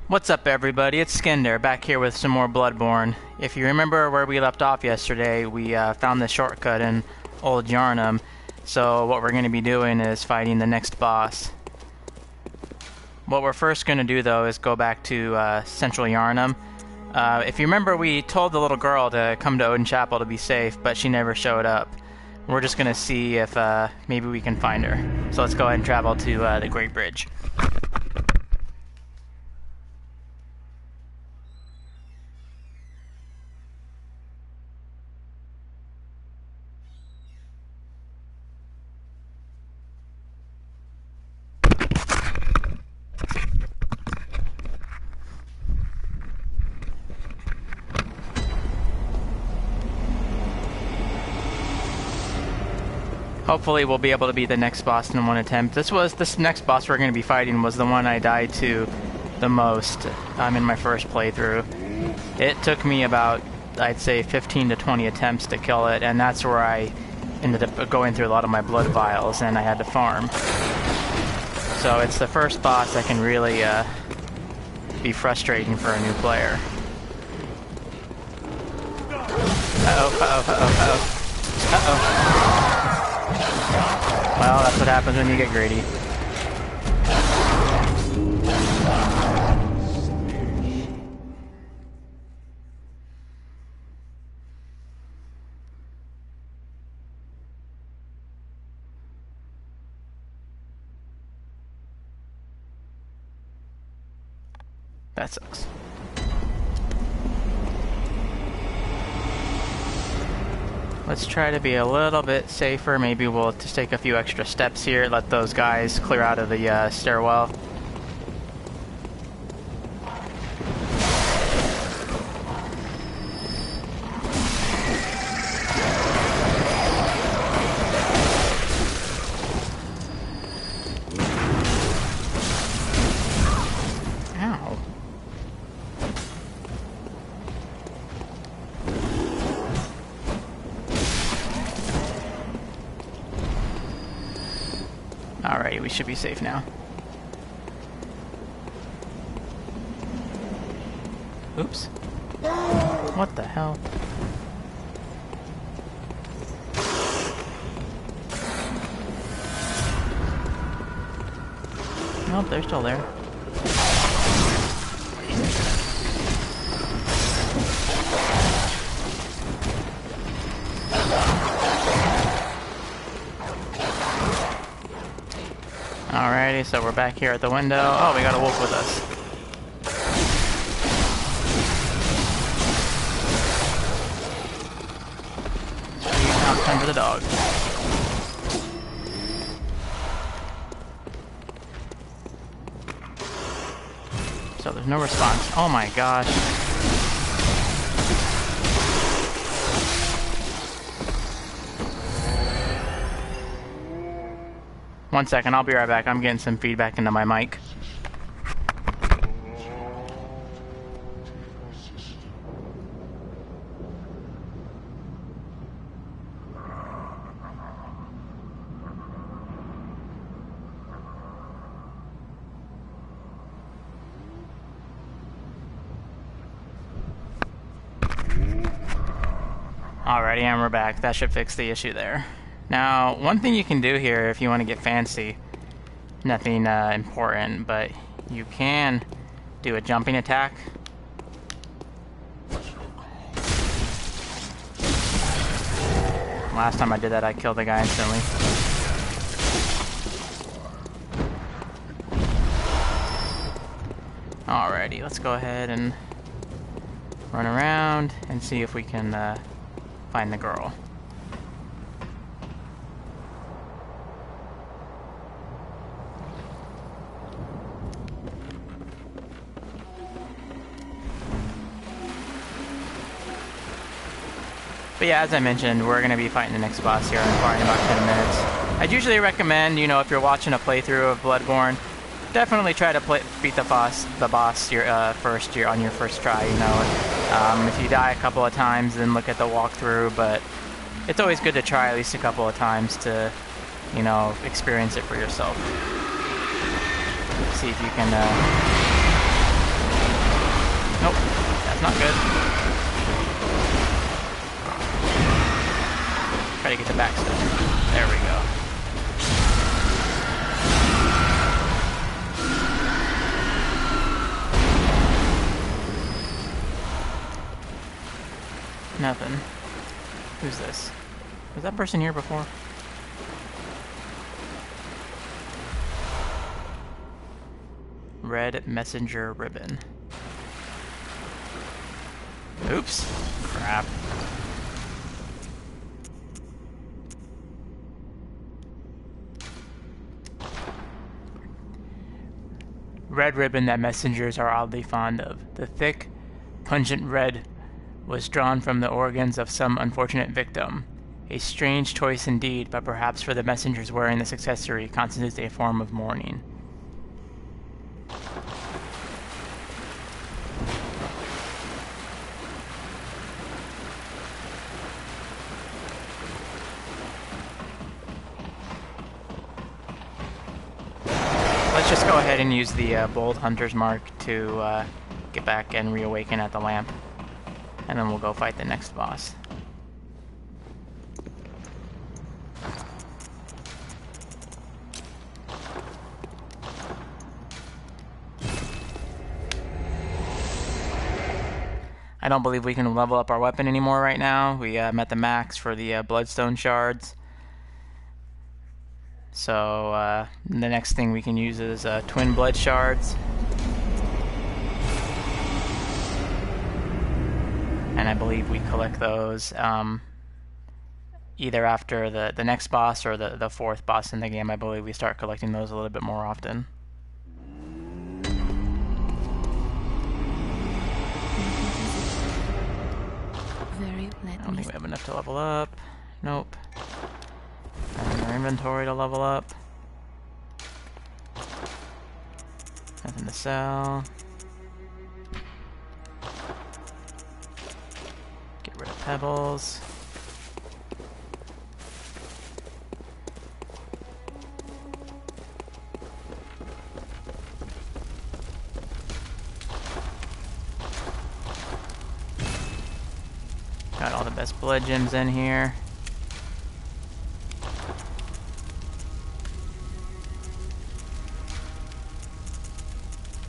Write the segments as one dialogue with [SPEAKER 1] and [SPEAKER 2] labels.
[SPEAKER 1] What's up, everybody? It's Skinder, back here with some more Bloodborne. If you remember where we left off yesterday, we found the shortcut in Old Yarnum. So what we're going to be doing is fighting the next boss. What we're first going to do, though, is go back to Central Yarnum. If you remember, we told the little girl to come to Odin Chapel to be safe, but she never showed up. We're just going to see if maybe we can find her. So let's go ahead and travel to the Great Bridge. Hopefully we'll be able to beat the next boss in one attempt. This next boss we're going to be fighting was the one I died to the most in my first playthrough. It took me about, I'd say, 15 to 20 attempts to kill it, and that's where I ended up going through a lot of my blood vials, and I had to farm. So it's the first boss that can really be frustrating for a new player. Uh-oh, uh-oh, uh-oh, uh-oh. Uh-oh. Well, that's what happens when you get greedy. That sucks. Let's try to be a little bit safer. Maybe we'll just take a few extra steps here, let those guys clear out of the stairwell. Ow. Alrighty, we should be safe now. Oops. What the hell? Nope, they're still there. Alrighty, so we're back here at the window. Oh, we got a wolf with us. Sweet, now it's time for the dog. So there's no response. Oh my gosh. One second, I'll be right back. I'm getting some feedback into my mic. Alrighty, and we're back. That should fix the issue there. Now, one thing you can do here if you want to get fancy, nothing important, but you can do a jumping attack. Last time I did that, I killed the guy instantly. Alrighty, let's go ahead and run around and see if we can find the girl. But yeah, as I mentioned, we're going to be fighting the next boss here in about 10 minutes. I'd usually recommend, you know, if you're watching a playthrough of Bloodborne, definitely try to beat the boss on your first try, you know. If you die a couple of times, then look at the walkthrough, but it's always good to try at least a couple of times to, you know, experience it for yourself. See if you can Nope, that's not good. Try to get the backstep. There we go. Nothing. Who's this? Was that person here before? Red messenger ribbon. Oops. Crap. Red ribbon that messengers are oddly fond of. The thick, pungent red was drawn from the organs of some unfortunate victim. A strange choice indeed, but perhaps for the messengers wearing this accessory constitutes a form of mourning. Let's just go ahead and use the Bold Hunter's Mark to get back and reawaken at the lamp. And then we'll go fight the next boss. I don't believe we can level up our weapon anymore right now. We met the max for the bloodstone shards. So the next thing we can use is twin blood shards. And I believe we collect those either after the next boss or the fourth boss in the game. I believe we start collecting those a little bit more often. I don't think we have enough to level up. Nope. And our inventory to level up. Nothing to sell. Get rid of pebbles. Got all the best blood gems in here.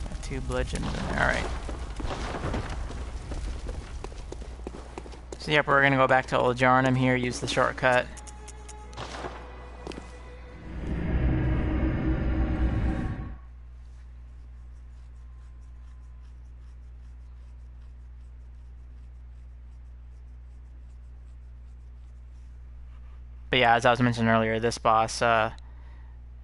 [SPEAKER 1] Got 2 blood gems in there. Alright. So yep, we're gonna go back to Old Jarnum here, use the shortcut. But yeah, as I was mentioning earlier, this boss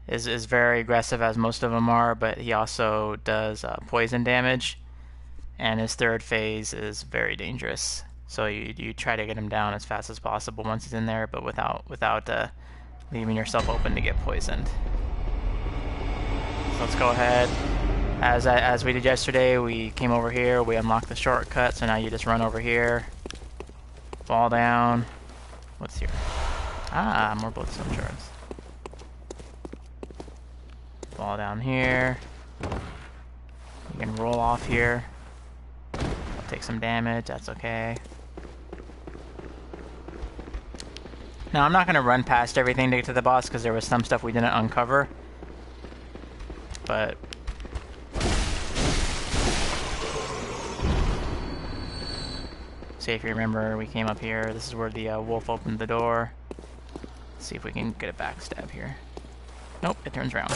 [SPEAKER 1] is very aggressive, as most of them are, but he also does poison damage, and his third phase is very dangerous. So you try to get him down as fast as possible once he's in there, but without leaving yourself open to get poisoned. So let's go ahead. As we did yesterday, we came over here, we unlocked the shortcut, so now you just run over here, fall down. What's here? Ah, more bloodstone shards. Fall down here. You can roll off here. I'll take some damage, that's okay. Now, I'm not going to run past everything to get to the boss because there was some stuff we didn't uncover. But see, if you remember, we came up here. This is where the wolf opened the door. Let's see if we can get a backstab here. Nope, it turns around.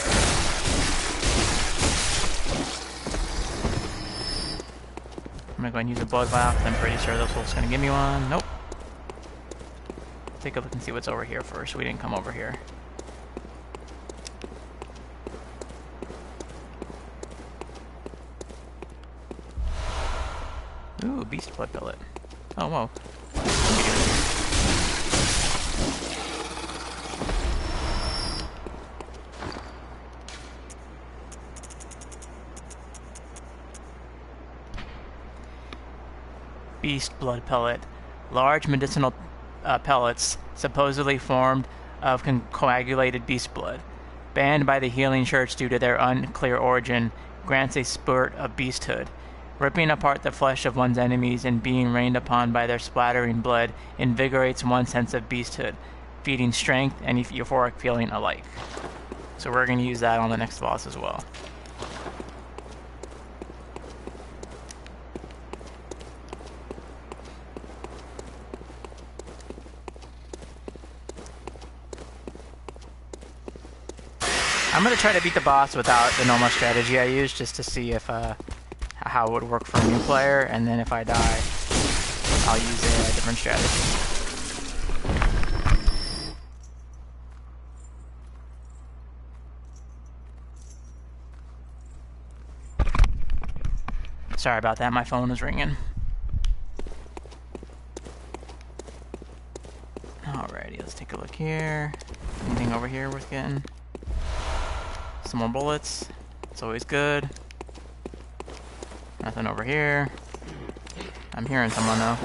[SPEAKER 1] I'm gonna go ahead and use a blood vial because I'm pretty sure this wolf's gonna give me one. Nope. Take a look and see what's over here first. We didn't come over here. Ooh, beast blood pellet. Oh, whoa. Beast blood pellet. Large medicinal pellets supposedly formed of coagulated beast blood. Banned by the healing church due to their unclear origin, grants a spurt of beasthood. Ripping apart the flesh of one's enemies and being rained upon by their splattering blood invigorates one's sense of beasthood, feeding strength and euphoric feeling alike. So we're going to use that on the next boss as well. I'm going to try to beat the boss without the normal strategy I use, just to see if how it would work for a new player, and then if I die, I'll use a different strategy. Sorry about that, my phone was ringing. Alrighty, let's take a look here. Anything over here worth getting? Some more bullets. It's always good. Nothing over here. I'm hearing someone though.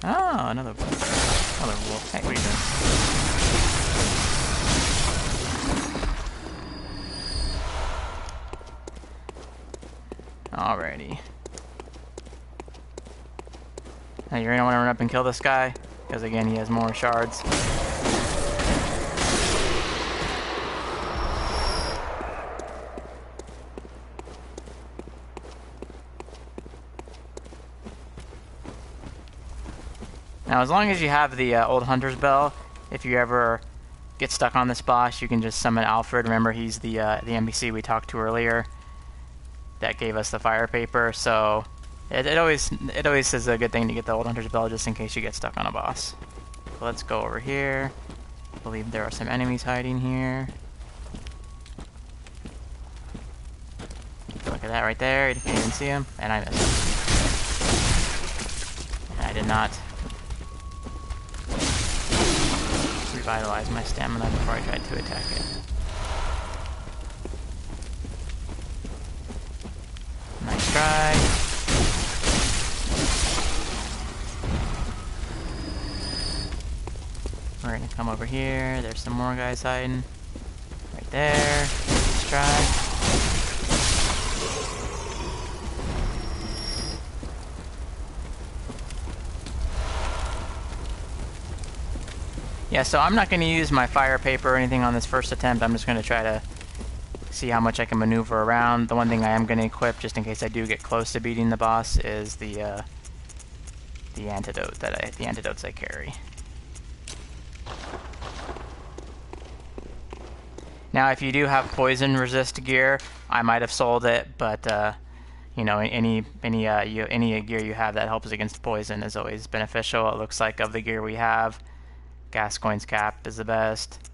[SPEAKER 1] Oh, another wolf. Hey, what are you doing? Alrighty. Now you're gonna want to run up and kill this guy, because again, he has more shards. Now, as long as you have the old hunter's bell, if you ever get stuck on this boss, you can just summon Alfred. Remember, he's the NPC we talked to earlier that gave us the fire paper. So it always is a good thing to get the old hunter's bell just in case you get stuck on a boss. So let's go over here. I believe there are some enemies hiding here. Look at that right there. You can't even see him, and I missed him. And I did not revitalize my stamina before I tried to attack it. Nice try. We're gonna come over here. There's some more guys hiding. Right there. Nice try. Yeah, so I'm not going to use my fire paper or anything on this first attempt. I'm just going to try to see how much I can maneuver around. The one thing I am going to equip, just in case I do get close to beating the boss, is the antidotes I carry. Now, if you do have poison resist gear, I might have sold it, but you know, any gear you have that helps against poison is always beneficial. It looks like of the gear we have, Gascoigne's cap is the best.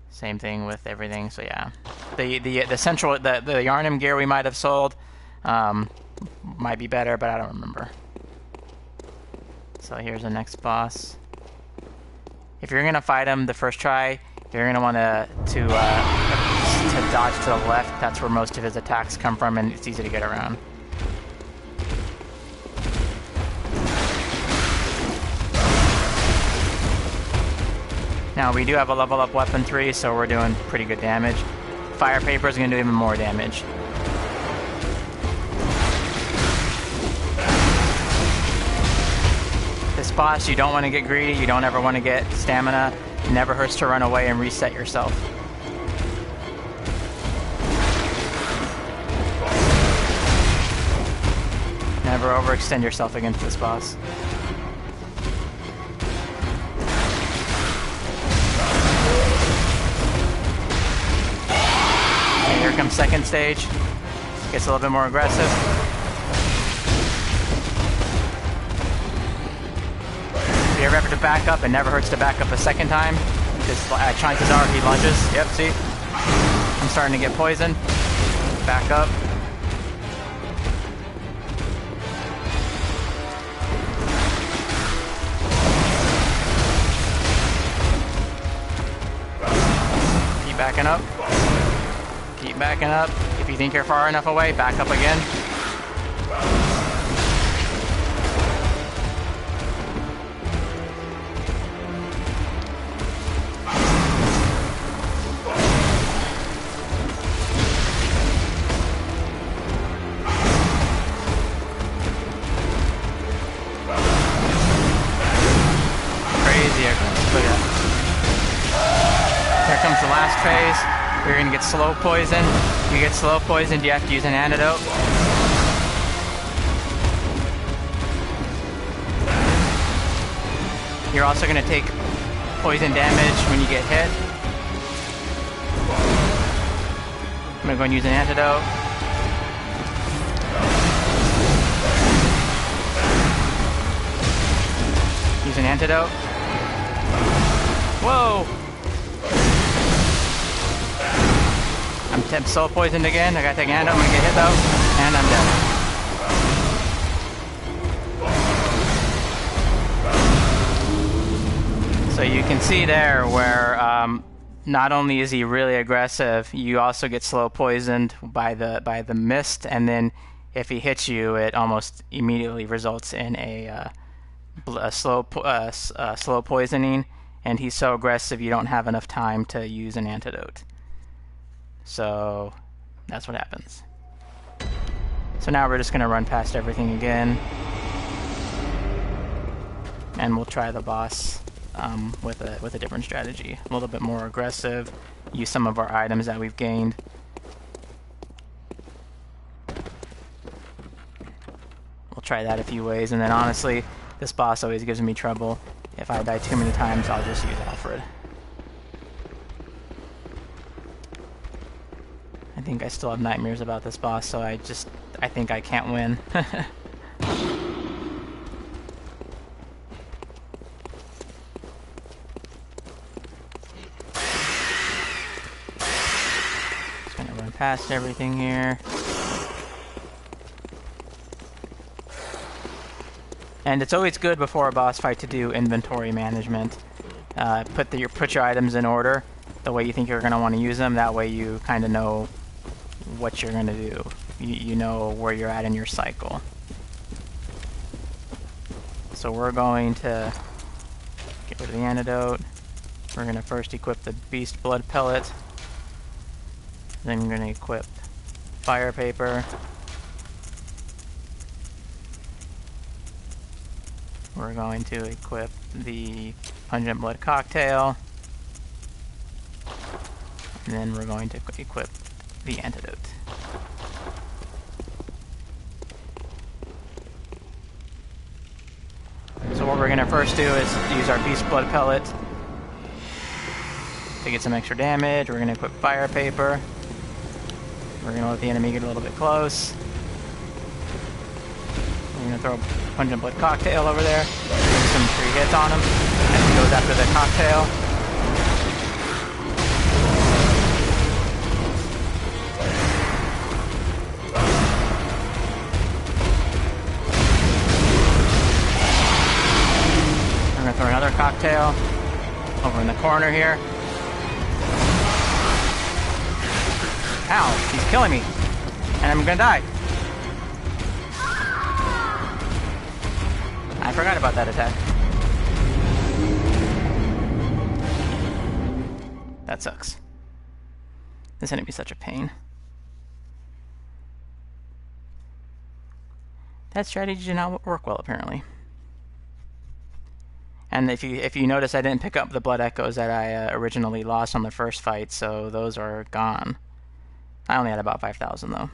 [SPEAKER 1] Same thing with everything. So yeah, the Yharnam gear we might have sold might be better, but I don't remember. So here's the next boss. If you're gonna fight him the first try, you're gonna want to dodge to the left. That's where most of his attacks come from, and it's easy to get around. Now we do have a level up weapon 3, so we're doing pretty good damage. Fire paper is going to do even more damage. This boss, you don't want to get greedy, you don't ever want to get stamina. It never hurts to run away and reset yourself. Never overextend yourself against this boss. Here comes second stage. Gets a little bit more aggressive. If you ever have to back up, it never hurts to back up a second time, because chances are he lunges. Yep, see? I'm starting to get poisoned. Back up. Keep backing up. Keep backing up. If you think you're far enough away, back up again. here comes the last phase. We're gonna get slow poisoned. You get slow poisoned, you have to use an antidote. You're also gonna take poison damage when you get hit. I'm gonna go and use an antidote. Use an antidote. Whoa! I'm soul poisoned again. I gotta take an antidote. I'm gonna get hit though. And I'm dead. So you can see there where not only is he really aggressive, you also get slow poisoned by the mist, and then if he hits you, it almost immediately results in a slow poisoning. And he's so aggressive, you don't have enough time to use an antidote. So that's what happens. So now we're just gonna run past everything again, and we'll try the boss. With a different strategy, a little bit more aggressive, use some of our items that we've gained. We'll try that a few ways, and then honestly, this boss always gives me trouble. If I die too many times, I'll just use Alfred. I think I still have nightmares about this boss, so I think I can't win. Past everything here. And it's always good before a boss fight to do inventory management. Put your items in order the way you think you're going to want to use them. That way you kind of know what you're going to do. You know where you're at in your cycle. So we're going to get rid of the antidote. We're going to first equip the beast blood pellet. Then I'm going to equip fire paper. We're going to equip the pungent blood cocktail. And then we're going to equip the antidote. So what we're going to first do is use our beast blood pellet to get some extra damage. We're going to equip fire paper. We're going to let the enemy get a little bit close. We're going to throw a pungent blood cocktail over there. Get some 3 hits on him as he goes after the cocktail. We're going to throw another cocktail over in the corner here. Ow, he's killing me. And I'm gonna die. I forgot about that attack. That sucks. This enemy's such a pain. That strategy did not work well, apparently. And if you notice, I didn't pick up the blood echoes that I originally lost on the first fight, so those are gone. I only had about 5,000 though.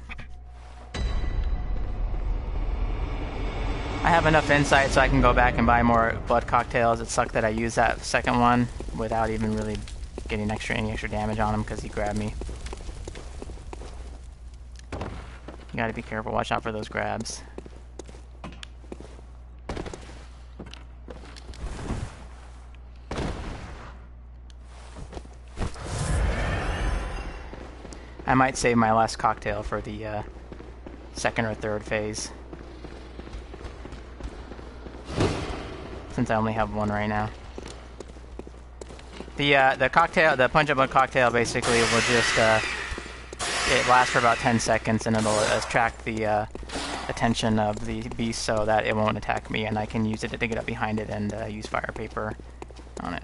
[SPEAKER 1] I have enough insight so I can go back and buy more blood cocktails. It sucked that I used that second one without even really getting any extra damage on him because he grabbed me. You gotta be careful, watch out for those grabs. I might save my last cocktail for the second or third phase, since I only have one right now. The cocktail, the pungent blood cocktail, basically will just it lasts for about 10 seconds, and it'll attract the attention of the beast so that it won't attack me, and I can use it to get up behind it and use fire paper on it.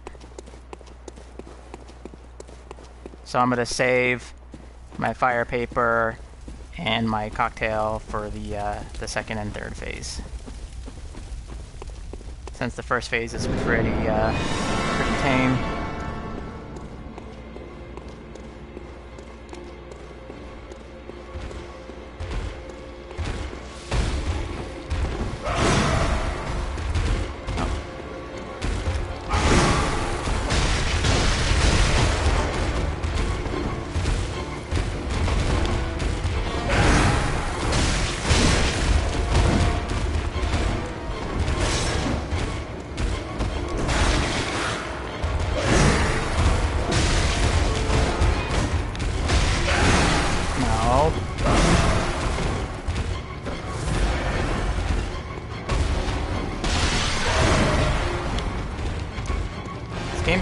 [SPEAKER 1] So I'm gonna save my fire paper and my cocktail for the second and third phase, since the first phase is pretty tame.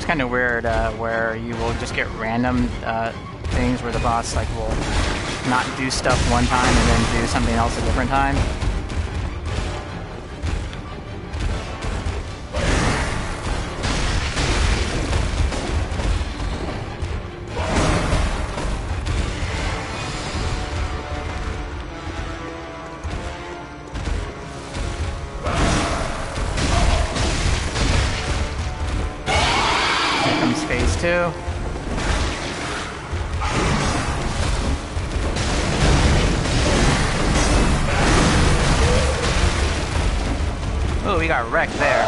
[SPEAKER 1] kind of weird where you will just get random things where the boss like will not do stuff one time and then do something else a different time. Here comes phase 2. Oh, he got wrecked there.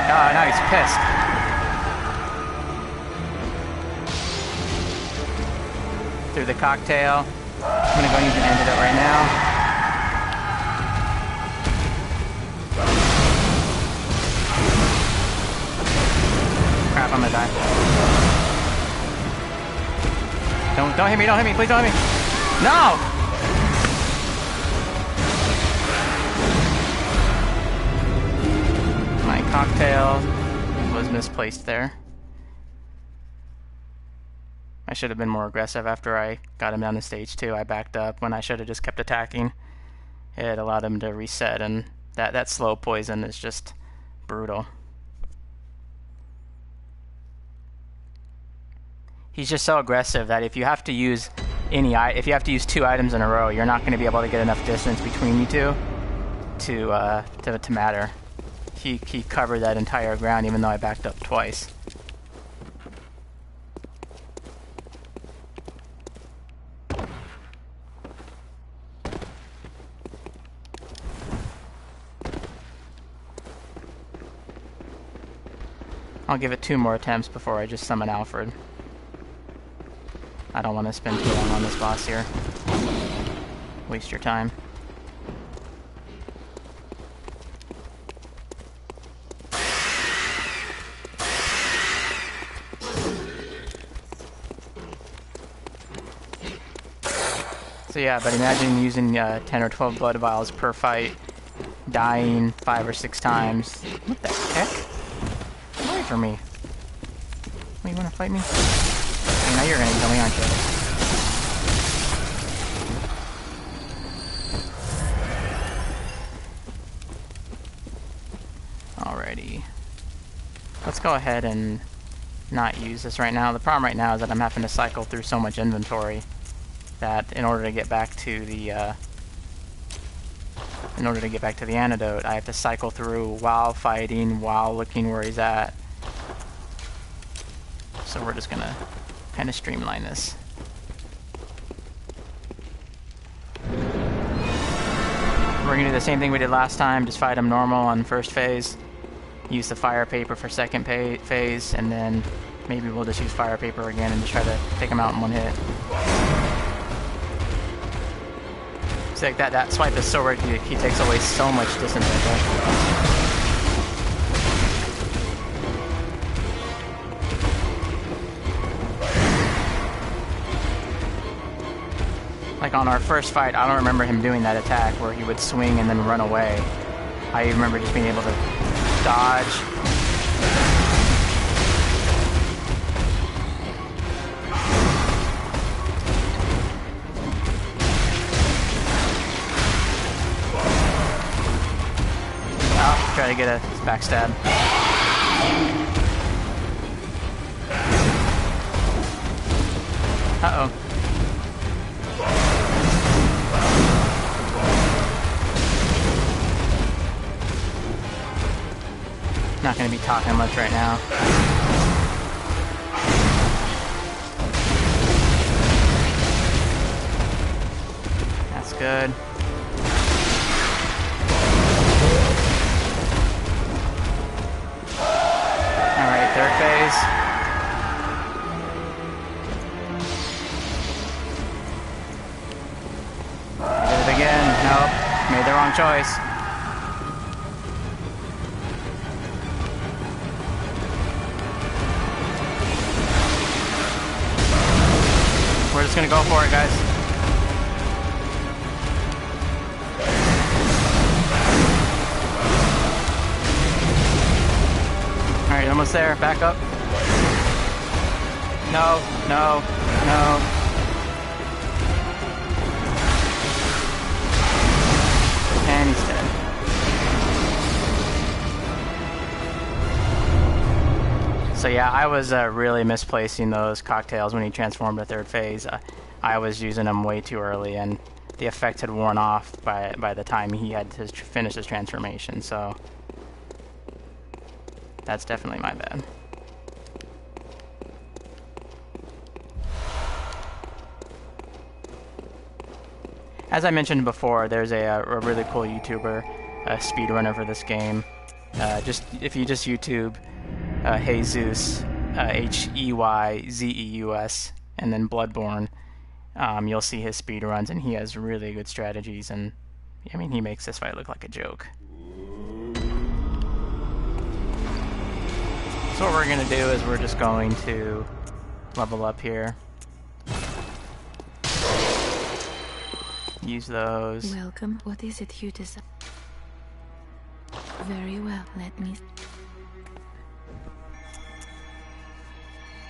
[SPEAKER 1] Oh, now he's pissed. Through the cocktail. I'm gonna go use an antidote right now. Crap, I'm gonna die. Don't hit me, don't hit me, please don't hit me. No! My cocktail was misplaced there. I should have been more aggressive after I got him down to stage 2. I backed up when I should have just kept attacking. It allowed him to reset, and that slow poison is just brutal. He's just so aggressive that if you have to use if you have to use 2 items in a row, you're not going to be able to get enough distance between you two to matter. He covered that entire ground even though I backed up twice. I'll give it 2 more attempts before I just summon Alfred. I don't want to spend too long on this boss here. Waste your time. So yeah, but imagine using 10 or 12 blood vials per fight, dying 5 or 6 times. What the heck? Get away from me. Oh, you wanna fight me? Okay, now you're gonna kill me, aren't you? Alrighty. Let's go ahead and not use this right now. The problem right now is that I'm having to cycle through so much inventory that in order to get back to the antidote, I have to cycle through while fighting, while looking where he's at. So we're just gonna kind of streamline this. We're gonna do the same thing we did last time, just fight him normal on first phase, use the fire paper for second phase, and then maybe we'll just use fire paper again and just try to take him out in one hit. It's like that swipe is so weird, he takes away so much distance right there. Like on our first fight, I don't remember him doing that attack where he would swing and then run away. I remember just being able to dodge. Try to get a backstab. Uh-oh. Not gonna be talking much right now. That's good. Third phase. I did it again. Nope. Made the wrong choice. We're just gonna go for it, guys. Alright, almost there. Back up. No, no, no. And he's dead. So yeah, I was really misplacing those cocktails when he transformed to third phase. I was using them way too early, and the effect had worn off by the time he had to finish his transformation, so that's definitely my bad. As I mentioned before, there's a really cool YouTuber, a speedrunner for this game. If you just YouTube Jesus, Heyzeus, and then Bloodborne, you'll see his speedruns, and he has really good strategies, and I mean, he makes this fight look like a joke. So what we're going to do is we're just going to level up here. Use those.
[SPEAKER 2] Welcome. What is it you desire? Very well, let me...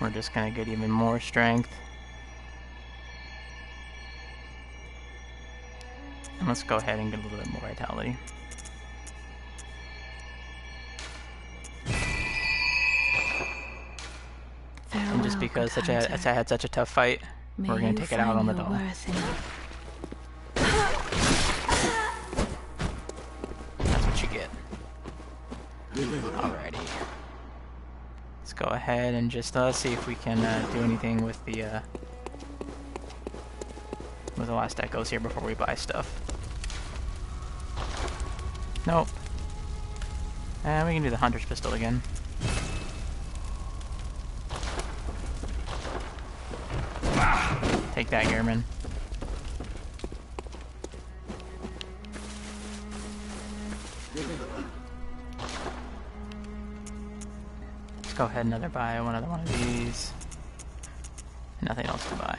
[SPEAKER 1] We're just going to get even more strength. And let's go ahead and get a little bit more vitality. And just because I had such a tough fight, we're going to take it out on the doll. That's what you get. Alrighty. Let's go ahead and just see if we can do anything with the last echoes here before we buy stuff. Nope. And we can do the hunter's pistol again. Take that, Gearman. Let's go ahead and buy another one of these. Nothing else to buy.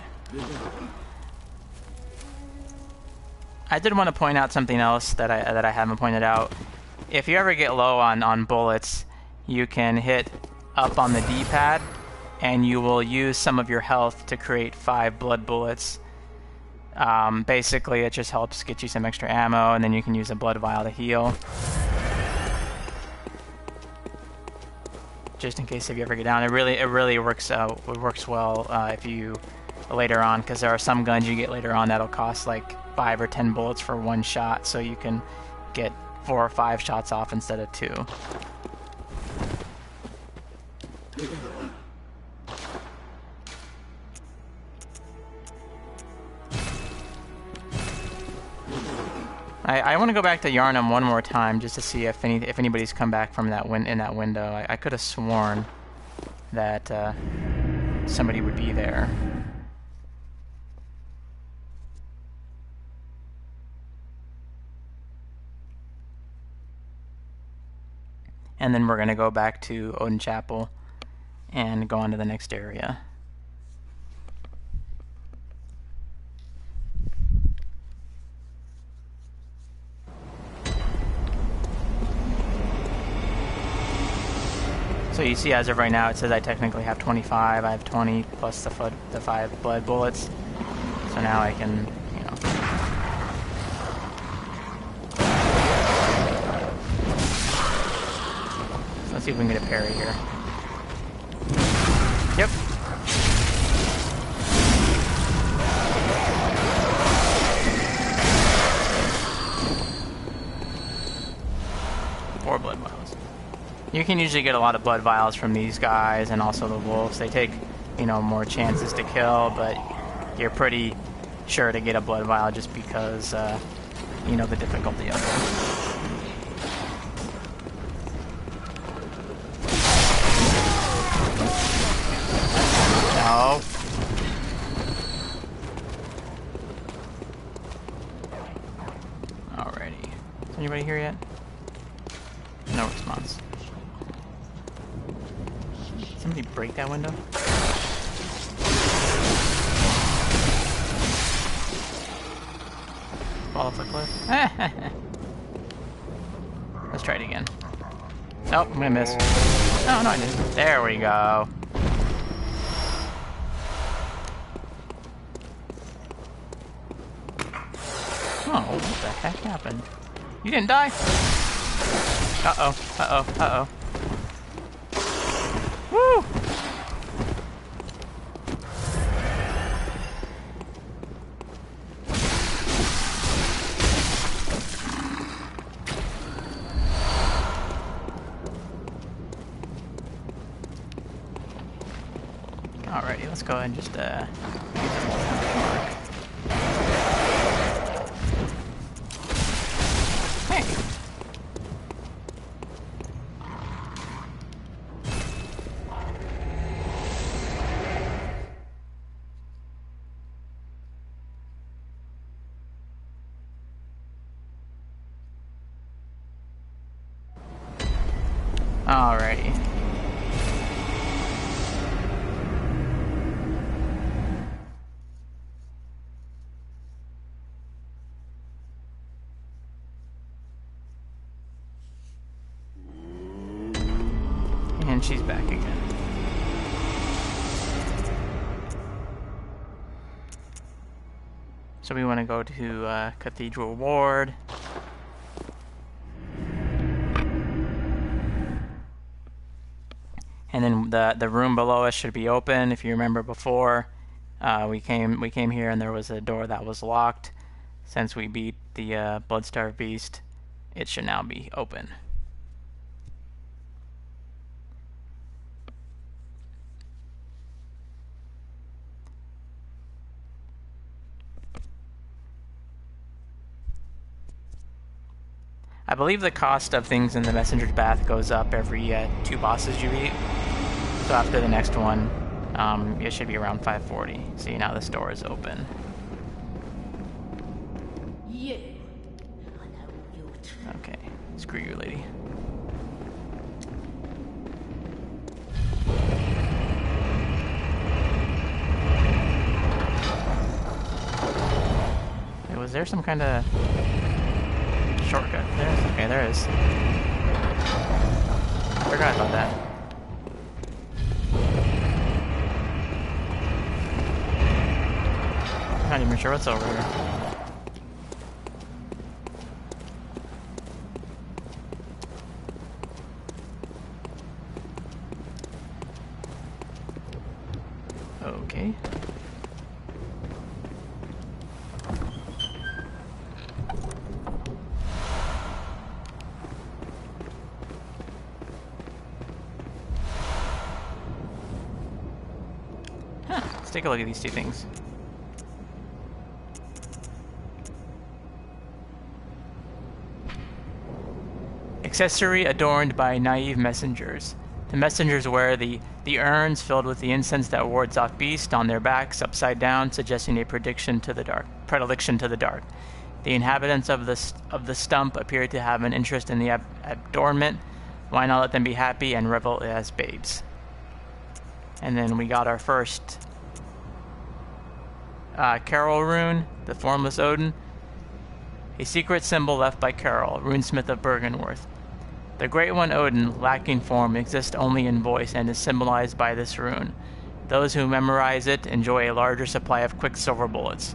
[SPEAKER 1] I did want to point out something else that I haven't pointed out. If you ever get low on bullets, you can hit up on the D-pad, and you will use some of your health to create 5 blood bullets. Basically, it just helps get you some extra ammo, and then you can use a blood vial to heal. Just in case if you ever get down, it really works out. It works well if you later on, because there are some guns you get later on that'll cost like 5 or 10 bullets for one shot, so you can get 4 or 5 shots off instead of 2. I want to go back to Yharnam one more time just to see if anybody's come back from in that window. I could have sworn that somebody would be there. And then we're going to go back to Odin Chapel and go on to the next area. So you see, as of right now, it says I technically have 25. I have 20 plus the 5 blood bullets. So now I can, you know. So let's see if we can get a parry here. Yep. Four blood vials. You can usually get a lot of blood vials from these guys and also the wolves. They take, you know, more chances to kill, but you're pretty sure to get a blood vial just because, you know, the difficulty of it. No. Alrighty. Is anybody here yet? No response. Somebody break that window? Fall off the cliff? Let's try it again. Oh, I'm gonna miss. Oh, no, I didn't. There we go. Oh, what the heck happened? You didn't die? Uh-oh, uh-oh, uh-oh. Woo! Alrighty, let's go ahead and just, use it mark. Hey! Alrighty. And she's back again. So we want to go to Cathedral Ward. And then the room below us should be open. If you remember before, we came here and there was a door that was locked. Since we beat the Bloodstarved Beast, it should now be open. I believe the cost of things in the Messenger's Bath goes up every 2 bosses you beat. So after the next one, it should be around 540. See, now this door is open.
[SPEAKER 3] Yeah, I know your trick.
[SPEAKER 1] Okay, screw you, lady. Wait, was there some kind of shortcut there? Okay, there is. I forgot about that. I'm not even sure what's over here. Okay. Huh, let's take a look at these two things. Accessory adorned by naive messengers. The messengers wear the urns filled with the incense that wards off beast on their backs upside down, suggesting a predilection to the dark. The inhabitants of the stump appear to have an interest in the adornment. Why not let them be happy and revel as babes? And then we got our first Carol rune, the Formless Odin. A secret symbol left by Carol, runesmith of Bergenworth. The Great One Odin, lacking form, exists only in voice and is symbolized by this rune. Those who memorize it enjoy a larger supply of quicksilver bullets.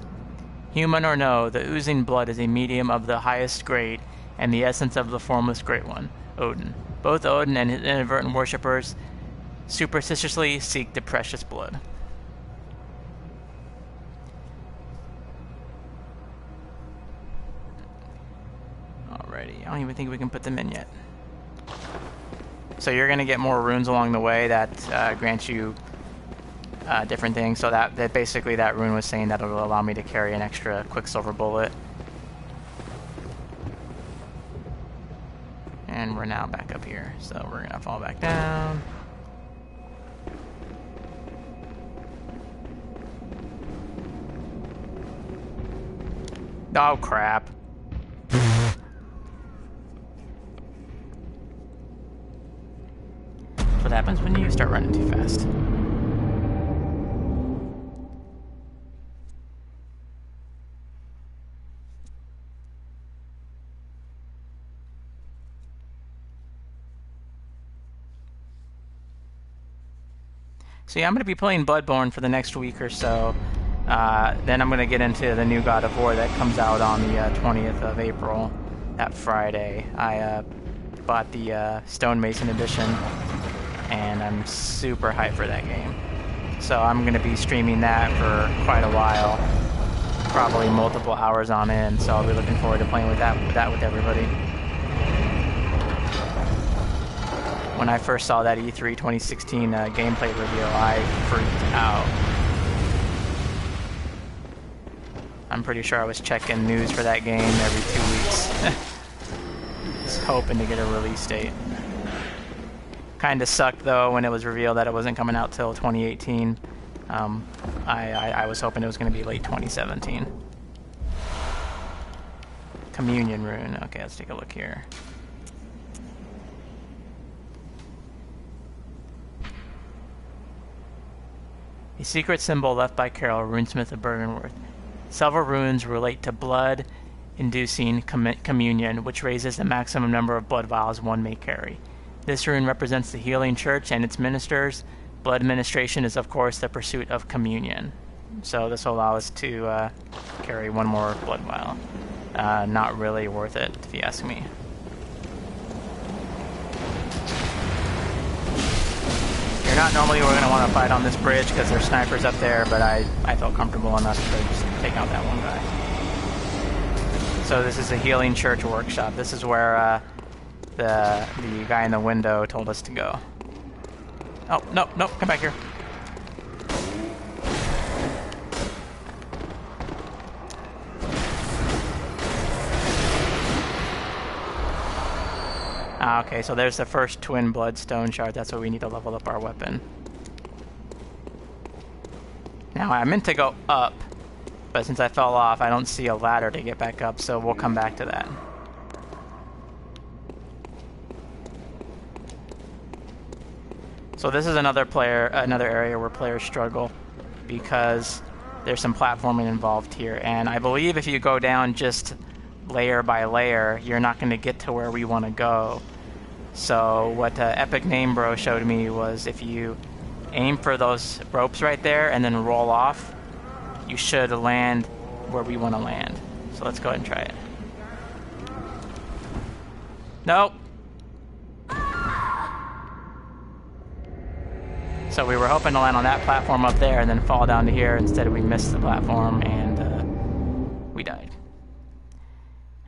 [SPEAKER 1] Human or no, the oozing blood is a medium of the highest grade and the essence of the formless Great One, Odin. Both Odin and his inadvertent worshippers superstitiously seek the precious blood. Alrighty, I don't even think we can put them in yet. So you're going to get more runes along the way that grant you different things. So that basically that rune was saying that it'll allow me to carry an extra quicksilver bullet. And we're now back up here. So we're going to fall back down. Oh, crap. What happens when you start running too fast. So yeah, I'm going to be playing Bloodborne for the next week or so. Then I'm going to get into the new God of War that comes out on the 20th of April, that Friday. I bought the Stonemason edition, and I'm super hyped for that game. So I'm going to be streaming that for quite a while, probably multiple hours on end, so I'll be looking forward to playing with that with everybody. When I first saw that E3 2016 gameplay reveal, I freaked out. I'm pretty sure I was checking news for that game every 2 weeks. Just hoping to get a release date. Kinda sucked though when it was revealed that it wasn't coming out till 2018. I was hoping it was going to be late 2017. Communion rune. Okay, let's take a look here. A secret symbol left by Carol, runesmith of Bergenworth. Several runes relate to blood-inducing communion, which raises the maximum number of blood vials one may carry. This rune represents the healing church and its ministers. Blood administration is, of course, the pursuit of communion. So this will allow us to carry one more blood vial. Not really worth it, if you ask me. You're not normally going to want to fight on this bridge because there's snipers up there, but I felt comfortable enough to just take out that one guy. So this is a healing church workshop. This is where the guy in the window told us to go. Oh, no, come back here. Okay, so there's the first twin bloodstone shard. That's what we need to level up our weapon. Now, I meant to go up, but since I fell off, I don't see a ladder to get back up, so we'll come back to that. So this is another area where players struggle because there's some platforming involved here, and I believe if you go down just layer by layer, you're not going to get to where we want to go. So what Epic Name Bro showed me was if you aim for those ropes right there and then roll off, you should land where we want to land. So let's go ahead and try it. Nope. So we were hoping to land on that platform up there and then fall down to here. Instead, we missed the platform and we died.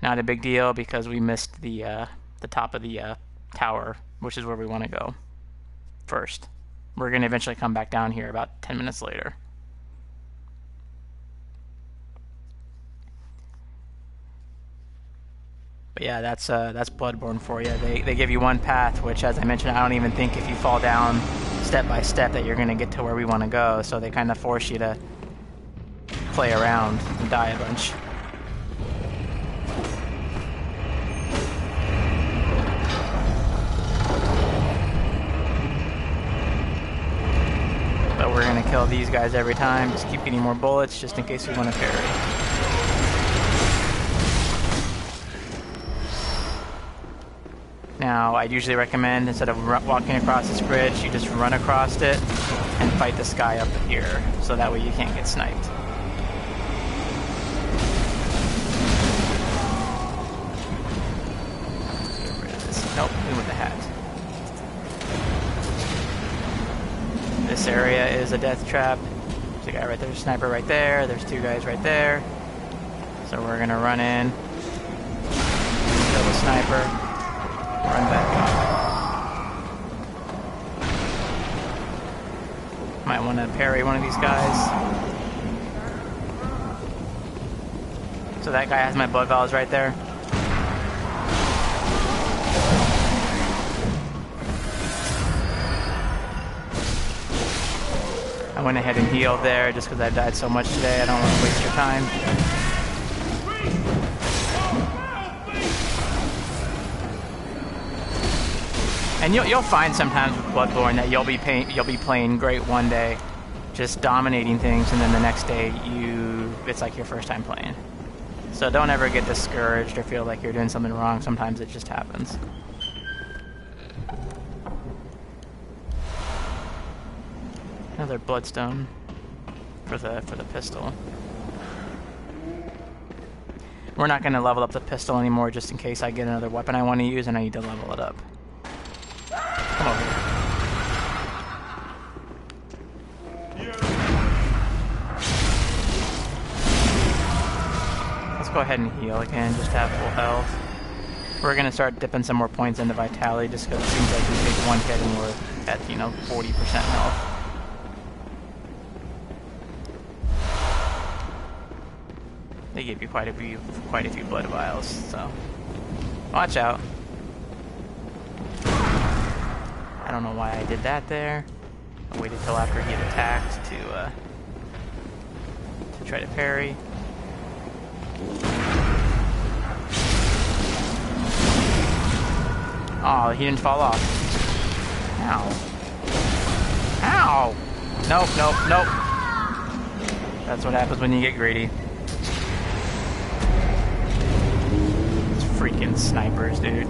[SPEAKER 1] Not a big deal because we missed the top of the tower, which is where we want to go first. We're going to eventually come back down here about 10 minutes later. But yeah, that's Bloodborne for you. They give you one path, which, as I mentioned, I don't even think if you fall down step by step that you're going to get to where we want to go. So they kind of force you to play around and die a bunch. But we're going to kill these guys every time. Just keep getting more bullets just in case we want to parry. Now, I'd usually recommend, instead of walking across this bridge, you just run across it and fight this guy up here, so that way you can't get sniped. Let's get rid of this. Nope, we with the hat. This area is a death trap. There's a guy right there, a sniper right there, there's two guys right there. So we're gonna run in, kill the sniper. Run back up. Might want to parry one of these guys. So that guy has my blood vials right there. I went ahead and healed there just because I've died so much today. I don't want to waste your time. And you'll find sometimes with Bloodborne that you'll be playing great one day, just dominating things, and then the next day it's like your first time playing. So don't ever get discouraged or feel like you're doing something wrong. Sometimes it just happens. Another bloodstone. for the pistol. We're not going to level up the pistol anymore just in case I get another weapon I want to use and I need to level it up. Come over here. Let's go ahead and heal again, just to have full health. We're going to start dipping some more points into vitality just because it seems like we take one hit and we're at, 40% health. They give you quite a few blood vials, so watch out. I don't know why I did that there. I waited till after he had attacked to try to parry. Oh, he didn't fall off. Ow. Ow! Nope, nope, nope. That's what happens when you get greedy. Freaking snipers, dude.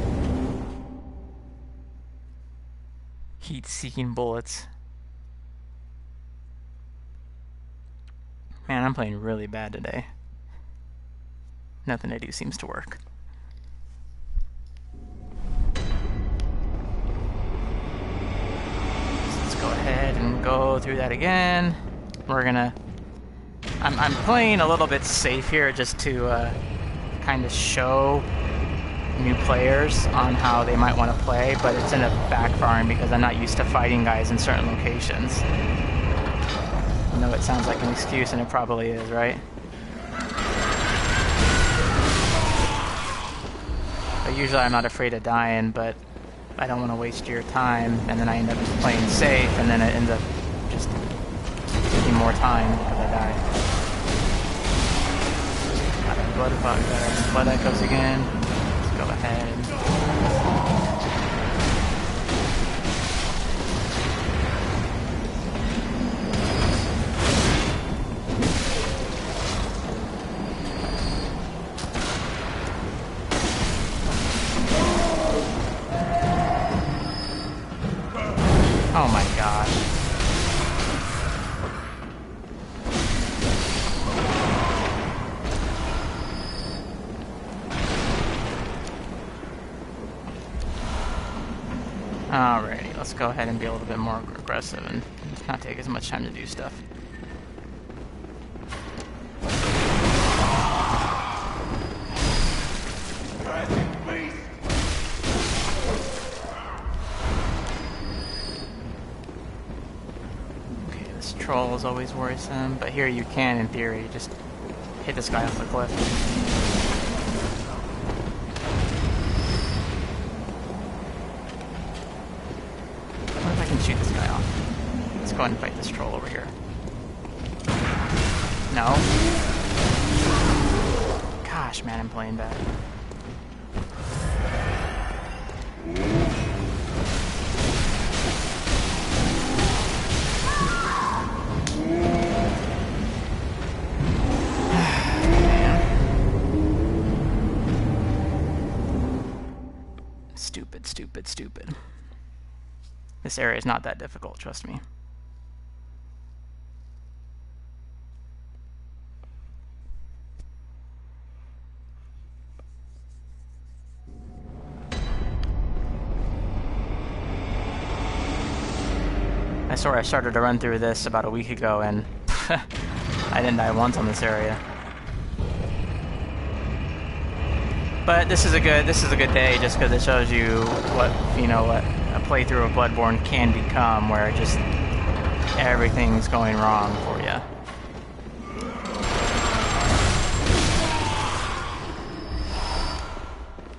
[SPEAKER 1] Heat-seeking bullets. Man, I'm playing really bad today. Nothing I do seems to work. So let's go ahead and go through that again. We're gonna... I'm playing a little bit safe here just to kind of show new players on how they might want to play, but it's ended up backfiring because I'm not used to fighting guys in certain locations. I know it sounds like an excuse, and it probably is, right? But usually I'm not afraid of dying, but I don't want to waste your time, and then I end up playing safe, and then it ends up just taking more time because I die. Blood echoes again. Go ahead. Oh my gosh. Alrighty, let's go ahead and be a little bit more aggressive and not take as much time to do stuff. Okay, this troll is always worrisome, but here you can, in theory, just hit this guy off the cliff. Shoot this guy off. Let's go ahead and fight this troll over here. No. Gosh, man, I'm playing bad. Stupid, stupid, stupid. This area is not that difficult, trust me. I swear I started to run through this about a week ago and I didn't die once on this area. But this is a good day just because it shows you what a playthrough of Bloodborne can become, where just everything's going wrong for you.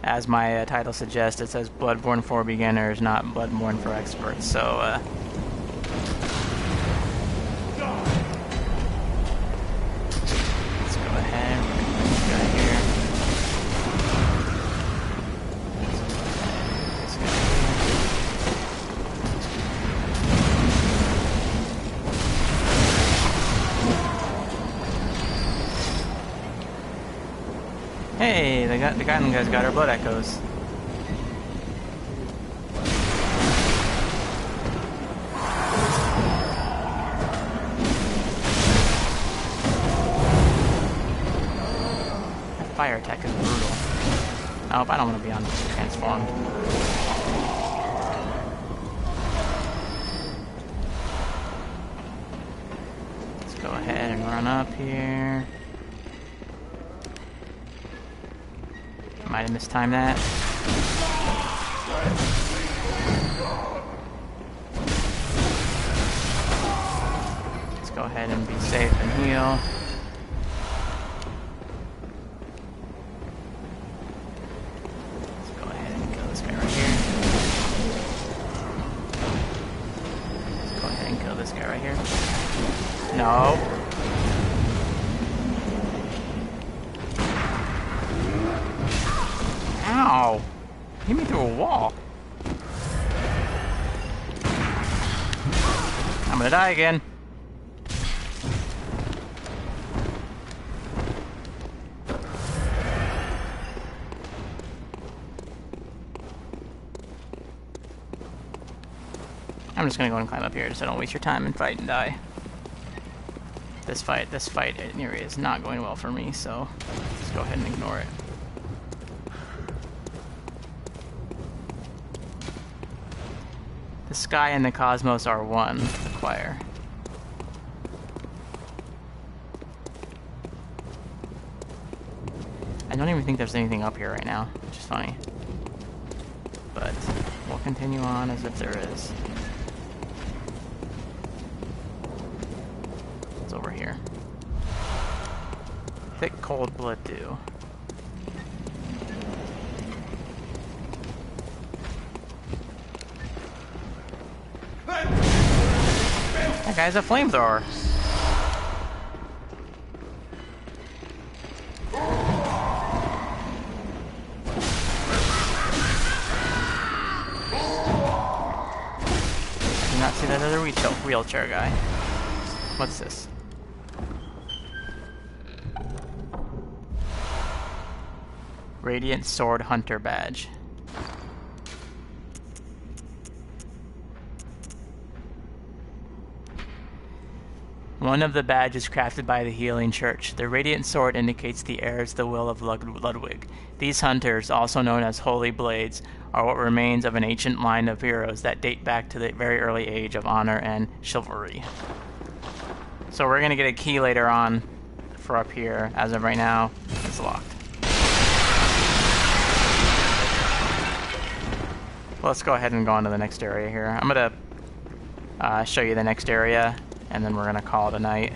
[SPEAKER 1] As my title suggests, it says Bloodborne for beginners, not Bloodborne for experts. So let's go ahead. We're gonna put this guy here. Hey, the guy's got our blood echoes. fire attack is brutal. Nope, I don't want to be on transform. Let's go ahead and run up here. Might have mistimed that. Let's go ahead and be safe and heal. No. Ow! Hit me through a wall. I'm gonna die again. I'm just gonna go and climb up here so don't waste your time and fight and die. This fight area is not going well for me, so let's go ahead and ignore it. The sky and the cosmos are one. Acquire. I don't even think there's anything up here right now, which is funny. But we'll continue on as if there is. Over here. Thick cold blood dew. That guy's a flamethrower. I do not see that other wheelchair guy. What's this? Radiant Sword Hunter Badge. One of the badges crafted by the Healing Church. The Radiant Sword indicates the heirs the will of Ludwig. These hunters, also known as Holy Blades, are what remains of an ancient line of heroes that date back to the very early age of honor and chivalry. So we're going to get a key later on for up here. As of right now, it's locked. Let's go ahead and go on to the next area here. I'm going to show you the next area, and then we're going to call it a night.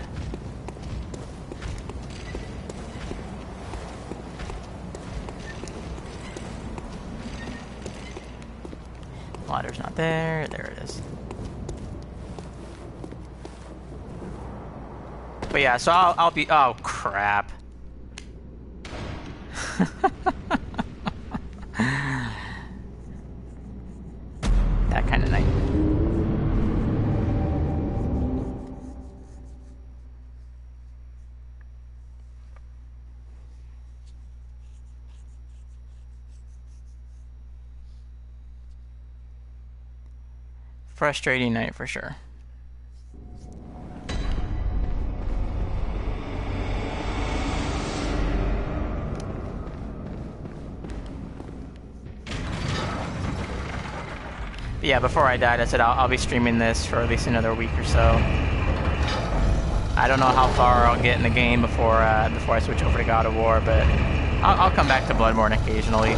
[SPEAKER 1] Ladder's not there. There it is. But yeah, so I'll be... Oh, crap. That kind of night. Frustrating night for sure. But yeah, before I died, I said I'll be streaming this for at least another week or so. I don't know how far I'll get in the game before I switch over to God of War, but I'll come back to Bloodborne occasionally.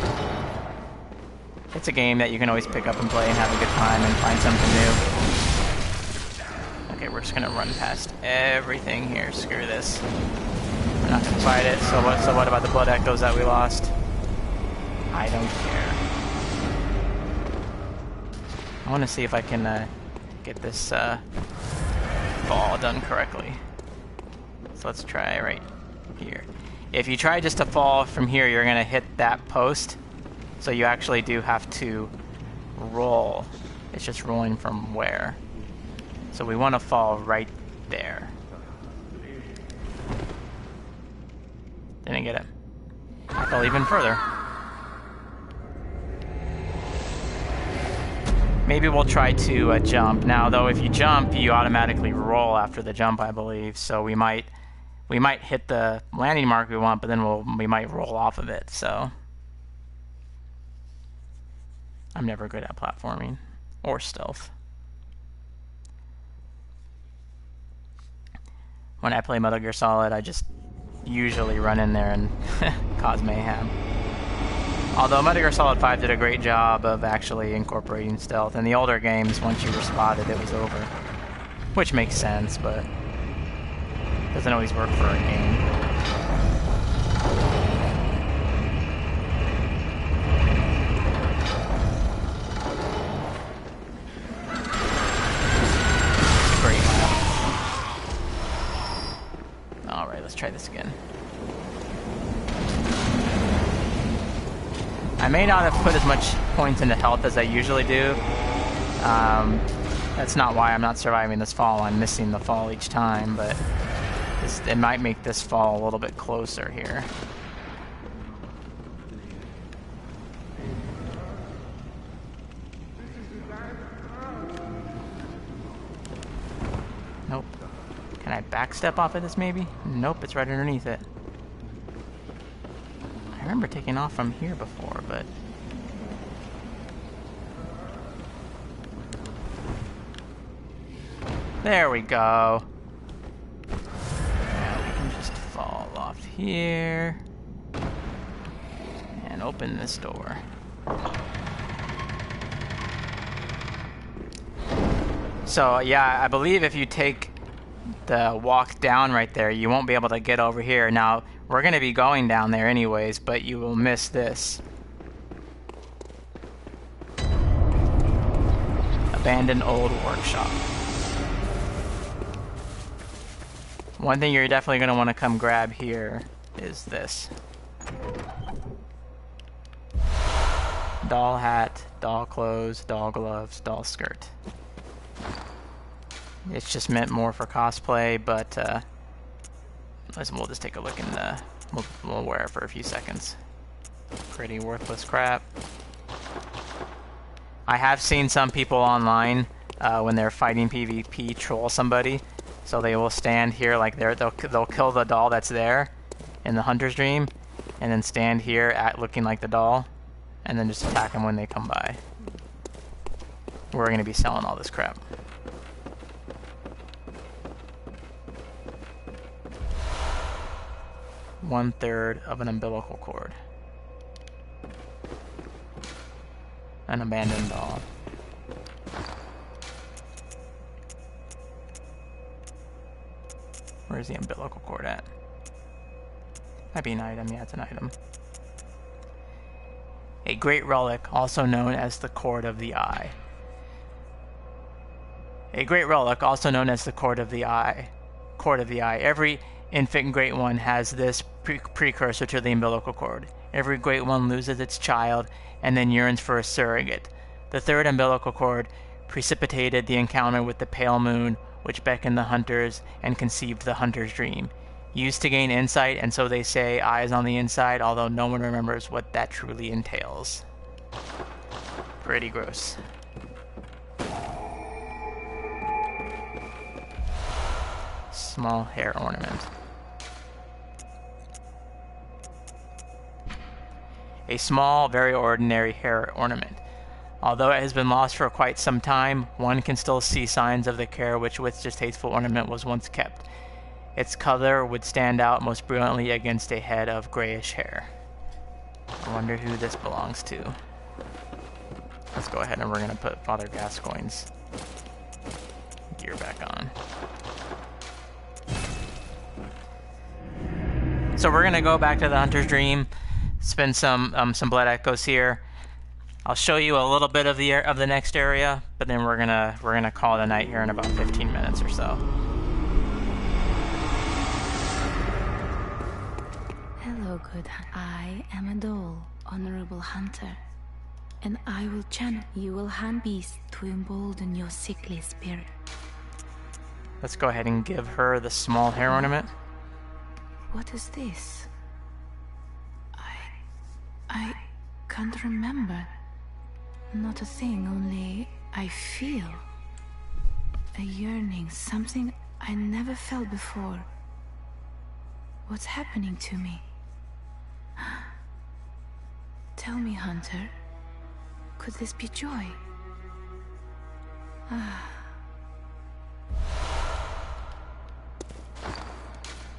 [SPEAKER 1] It's a game that you can always pick up and play and have a good time and find something new. Okay, we're just gonna run past everything here. Screw this. We're not gonna fight it. So what about the blood echoes that we lost? I don't care. I want to see if I can get this fall done correctly. So let's try right here. If you try just to fall from here, you're gonna hit that post. So you actually do have to roll. It's just rolling from where. So we want to fall right there. Didn't get it. I fell even further. Maybe we'll try to jump. Now, though, if you jump, you automatically roll after the jump, I believe. So we might we might hit the landing mark we want, but then we might roll off of it. So I'm never good at platforming or stealth. When I play Metal Gear Solid, I just usually run in there and cause mayhem. Although Metal Gear Solid 5 did a great job of actually incorporating stealth. In the older games, once you were spotted, it was over. Which makes sense, but doesn't always work for a game. Great map. Alright, let's try this again. I may not have put as much points into health as I usually do. That's not why I'm not surviving this fall. I'm missing the fall each time, but it might make this fall a little bit closer here. Nope. Can I backstep off of this maybe? Nope, it's right underneath it. I remember taking off from here before, but... There we go. Now we can just fall off here and open this door. So yeah, I believe if you take the walk down right there, you won't be able to get over here. Now, we're going to be going down there anyways, but you will miss this. Abandoned old workshop. One thing you're definitely going to want to come grab here is this. Doll hat, doll clothes, doll gloves, doll skirt. It's just meant more for cosplay, but we'll just take a look and we'll wear it for a few seconds. Pretty worthless crap. I have seen some people online when they're fighting PvP troll somebody. So they will stand here like they'll kill the doll that's there in the hunter's dream, and then stand here at looking like the doll, and then just attack them when they come by. We're gonna be selling all this crap. One-third of an umbilical cord. An abandoned doll. Where's the umbilical cord at? Might be an item. Yeah, it's an item. A great relic, also known as the Cord of the Eye. A great relic, also known as the Cord of the Eye. Cord of the Eye. Every infant Great One has this precursor to the umbilical cord. Every Great One loses its child and then yearns for a surrogate. The third umbilical cord precipitated the encounter with the pale moon, which beckoned the hunters and conceived the hunter's dream. Used to gain insight, and so they say, eyes on the inside, although no one remembers what that truly entails. Pretty gross. Small hair ornament. A small, very ordinary hair ornament. Although it has been lost for quite some time, one can still see signs of the care with which this tasteful ornament was once kept. Its color would stand out most brilliantly against a head of grayish hair. I wonder who this belongs to. Let's go ahead and we're going to put Father Gascoigne's gear back on. So we're going to go back to the Hunter's Dream, spend some blood echoes here. I'll show you a little bit of the next area, but then we're gonna call it a night here in about 15 minutes or so.
[SPEAKER 2] Hello, good. I am a doll, honorable hunter, and I will channel you will hunt beasts to embolden your sickly spirit.
[SPEAKER 1] Let's go ahead and give her the small hair ornament.
[SPEAKER 2] What is this? I can't remember. Not a thing, only I feel a yearning, something I never felt before. What's happening to me? Tell me, Hunter. Could this be joy?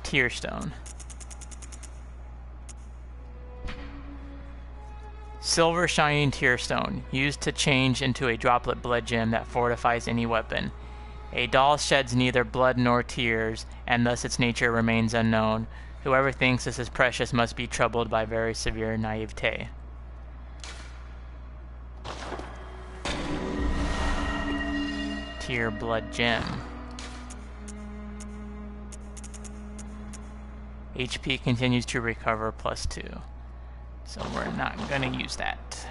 [SPEAKER 1] Tearstone. Silver shining tearstone, used to change into a droplet blood gem that fortifies any weapon. A doll sheds neither blood nor tears, and thus its nature remains unknown. Whoever thinks this is precious must be troubled by very severe naivete. Tear blood gem. HP continues to recover +2. So we're not gonna use that.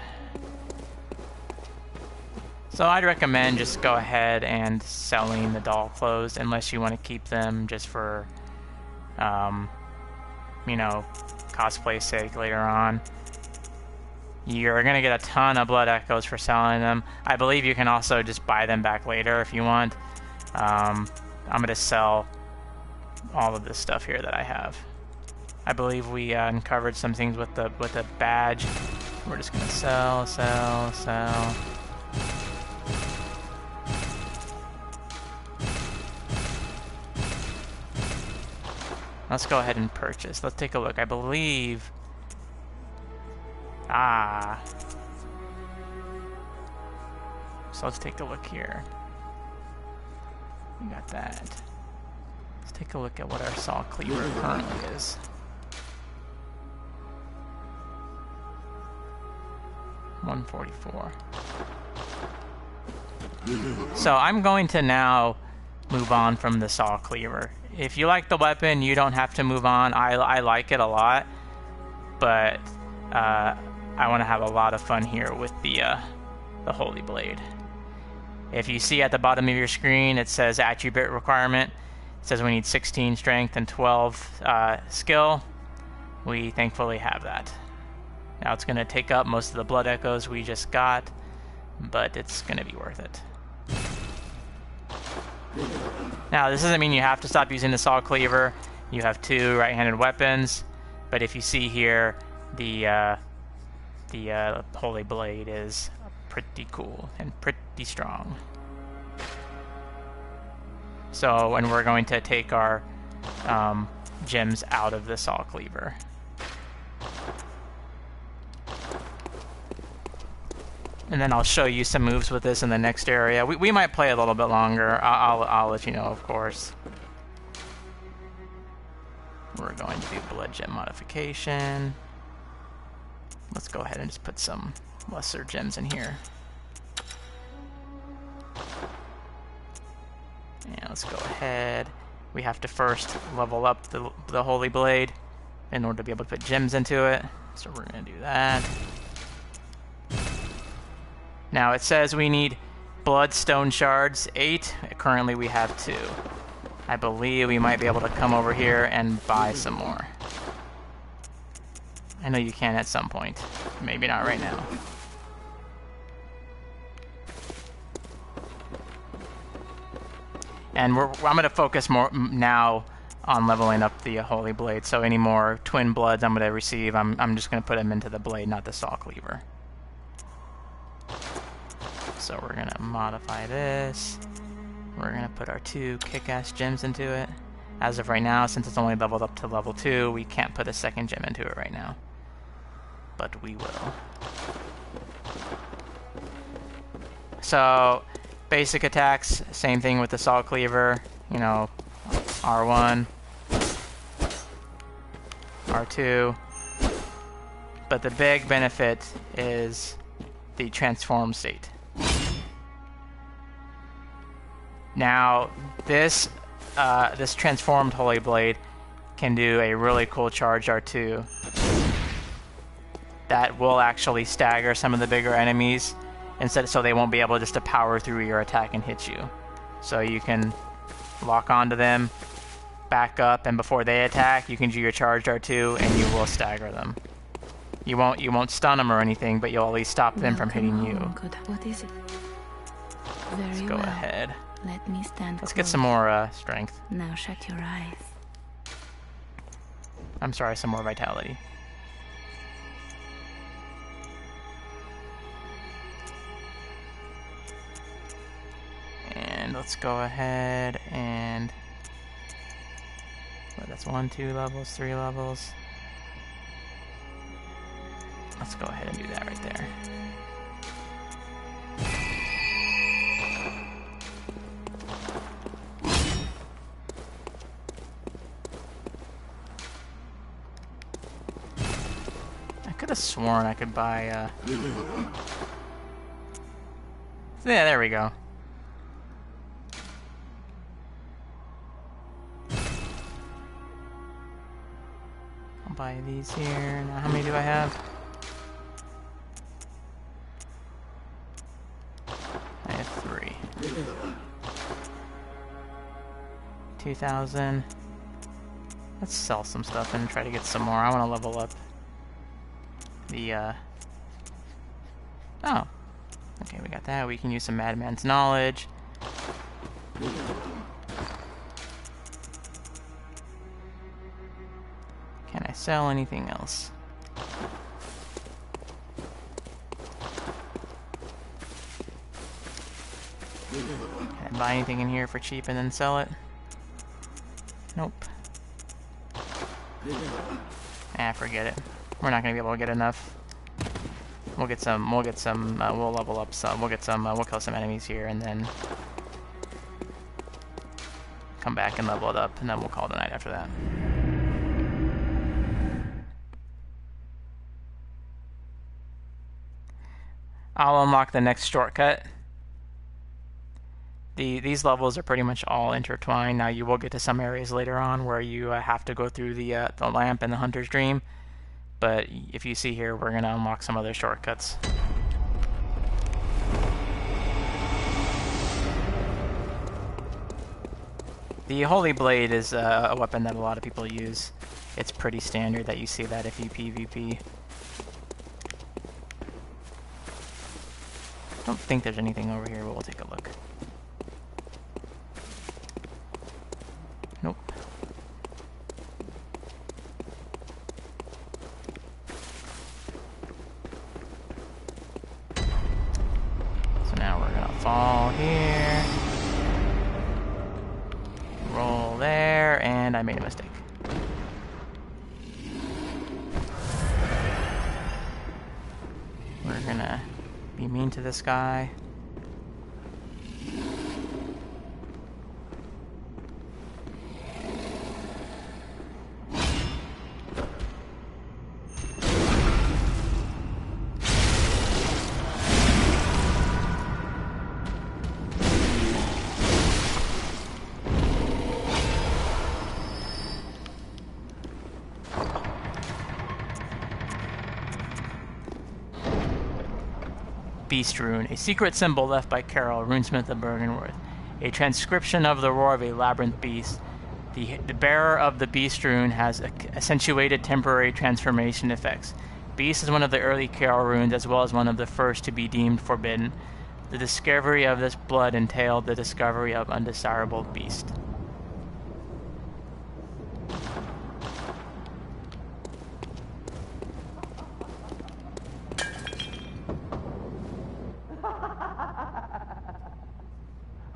[SPEAKER 1] So I'd recommend just go ahead and selling the doll clothes unless you want to keep them just for, you know, cosplay sake later on. You're gonna get a ton of blood echoes for selling them. I believe you can also just buy them back later if you want. I'm gonna sell all of this stuff here that I have. I believe we uncovered some things with the badge. We're just gonna sell. Let's go ahead and purchase. Let's take a look. I believe... So let's take a look here. We got that. Let's take a look at what our saw cleaver currently is. $144. So I'm going to now move on from the saw cleaver. If you like the weapon, you don't have to move on. I like it a lot, but I want to have a lot of fun here with the Holy Blade. If you see at the bottom of your screen, it says attribute requirement. It says we need 16 strength and 12 skill. We thankfully have that. Now it's going to take up most of the blood echoes we just got, but it's going to be worth it. Now this doesn't mean you have to stop using the saw cleaver. You have 2 right-handed weapons, but if you see here, the Holy Blade is pretty cool and pretty strong. So, and we're going to take our gems out of the saw cleaver. And then I'll show you some moves with this in the next area. We might play a little bit longer. I'll let you know, of course. We're going to do blood gem modification. Let's go ahead and just put some lesser gems in here. And let's go ahead. We have to first level up the Holy Blade in order to be able to put gems into it. So we're going to do that. Now it says we need bloodstone shards, 8. Currently we have 2. I believe we might be able to come over here and buy some more. I know you can at some point. Maybe not right now. And I'm going to focus more now on leveling up the Holy Blade. So any more twin bloods I'm going to receive, I'm just going to put them into the blade, not the saw cleaver. So we're going to modify this. We're going to put our 2 kick-ass gems into it. As of right now, since it's only leveled up to level 2, we can't put a second gem into it right now. But we will. So, basic attacks, same thing with the saw cleaver. You know, R1, R2. But the big benefit is the transform state. Now, this transformed Holy Blade can do a really cool charge R2 that will actually stagger some of the bigger enemies, so they won't be able just to power through your attack and hit you. So you can lock onto them, back up, and before they attack, you can do your charge R2 and you will stagger them. You won't stun them or anything, but you'll at least stop them from hitting you.
[SPEAKER 2] What is it?
[SPEAKER 1] Let's go ahead.
[SPEAKER 2] Let me stand.
[SPEAKER 1] Let's get some more strength.
[SPEAKER 2] Now shut your eyes.
[SPEAKER 1] I'm sorry, some more vitality. And let's go ahead and... Well, that's 1, 2 levels, 3 levels. Let's go ahead and do that right there. I could have sworn I could buy, Yeah, there we go. I'll buy these here. Now, how many do I have? I have 3. 2,000. Let's sell some stuff and try to get some more. I want to level up the, Oh. Okay, we got that. We can use some Madman's Knowledge. Can I sell anything else? Can I buy anything in here for cheap and then sell it? Nope. Ah, forget it. We're not gonna be able to get enough. We'll level up some, we'll kill some enemies here and then come back and level it up, and then we'll call it a night after that. I'll unlock the next shortcut. These levels are pretty much all intertwined. Now you will get to some areas later on where you have to go through the lamp and the hunter's dream, but if you see here, we're going to unlock some other shortcuts. The Holy Blade is a weapon that a lot of people use. It's pretty standard that you see that if you PvP. I don't think there's anything over here, but we'll take a look. Nope. So now we're gonna fall here. Roll there, and I made a mistake. We're gonna be mean to this guy. Beast Rune, a secret symbol left by Carol, runesmith of Bergenworth. A transcription of the roar of a labyrinth beast. The bearer of the Beast Rune has accentuated temporary transformation effects. Beast is one of the early Carol runes, as well as one of the first to be deemed forbidden. The discovery of this blood entailed the discovery of undesirable beast.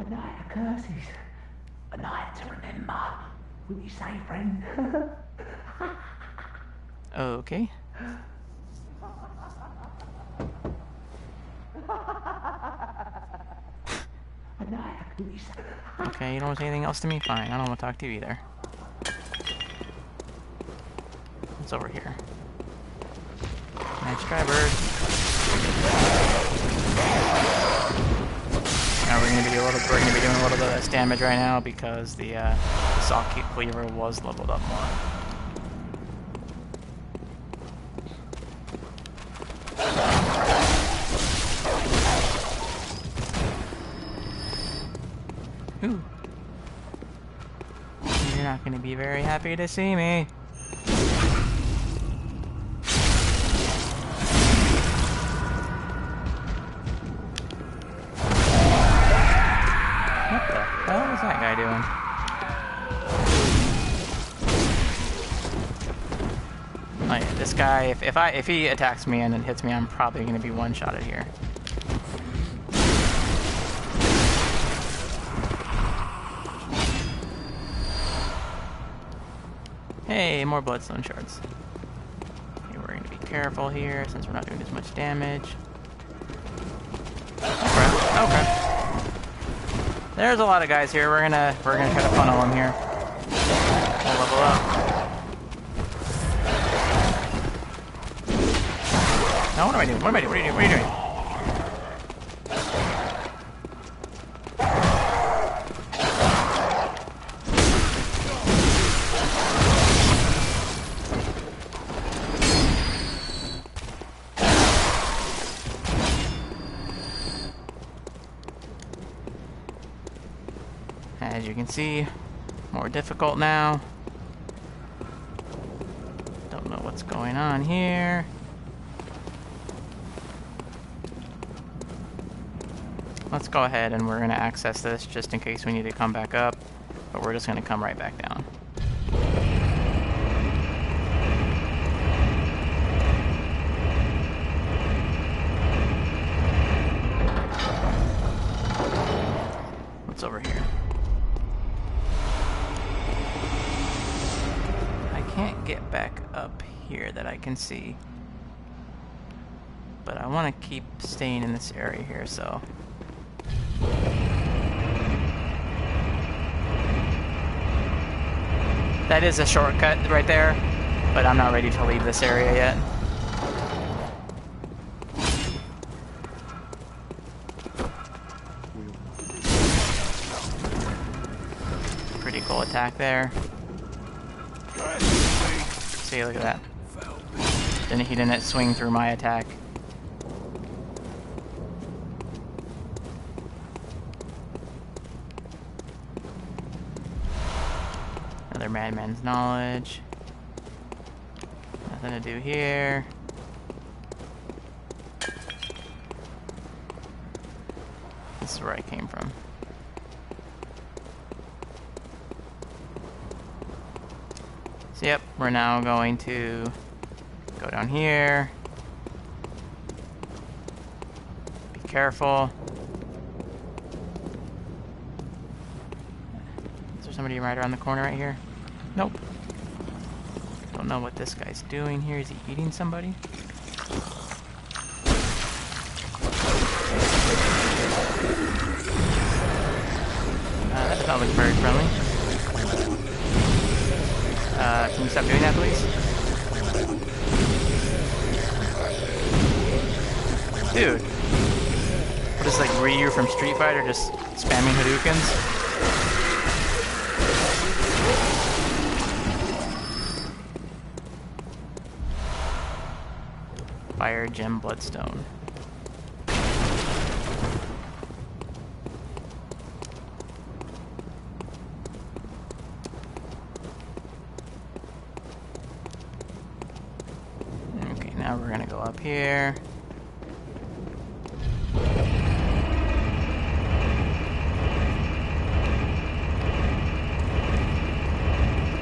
[SPEAKER 3] A night of curses. A night to remember. Will you say, friend?
[SPEAKER 1] Okay.
[SPEAKER 3] A night, will you say?
[SPEAKER 1] Okay, you don't want to say anything else to me? Fine, I don't want to talk to you either. What's over here? Nice try, bird. Now we're gonna be doing a little bit less damage right now because the Saw Cleaver was leveled up more. Ooh. You're not gonna be very happy to see me. What the hell is that guy doing? Not yet. This guy, if he attacks me and it hits me, I'm probably gonna be one-shotted here. Hey, more bloodstone shards. Okay, we're gonna be careful here since we're not doing as much damage. Okay, okay. There's a lot of guys here. We're gonna try to funnel them here. We'll level up. No, what am I doing? What am I doing? What are you doing? What are you doing? As you can see, more difficult now. Don't know what's going on here. Let's go ahead and we're going to access this just in case we need to come back up, but we're just going to come right back down. What's over here? I can't get back up here that I can see, but I want to keep staying in this area here, so... That is a shortcut right there, but I'm not ready to leave this area yet. Pretty cool attack there. See, look at that. He didn't swing through my attack. Another madman's knowledge. Nothing to do here. This is where I came from. So yep, we're now going to go down here. Be careful. Is there somebody right around the corner right here? Nope. Don't know what this guy's doing here. Is he eating somebody? That does not look very friendly. Can you stop doing that, please? Dude. What is like Ryu from Street Fighter just spamming Hadoukens? Fire Gem Bloodstone. Okay, now we're gonna go up here.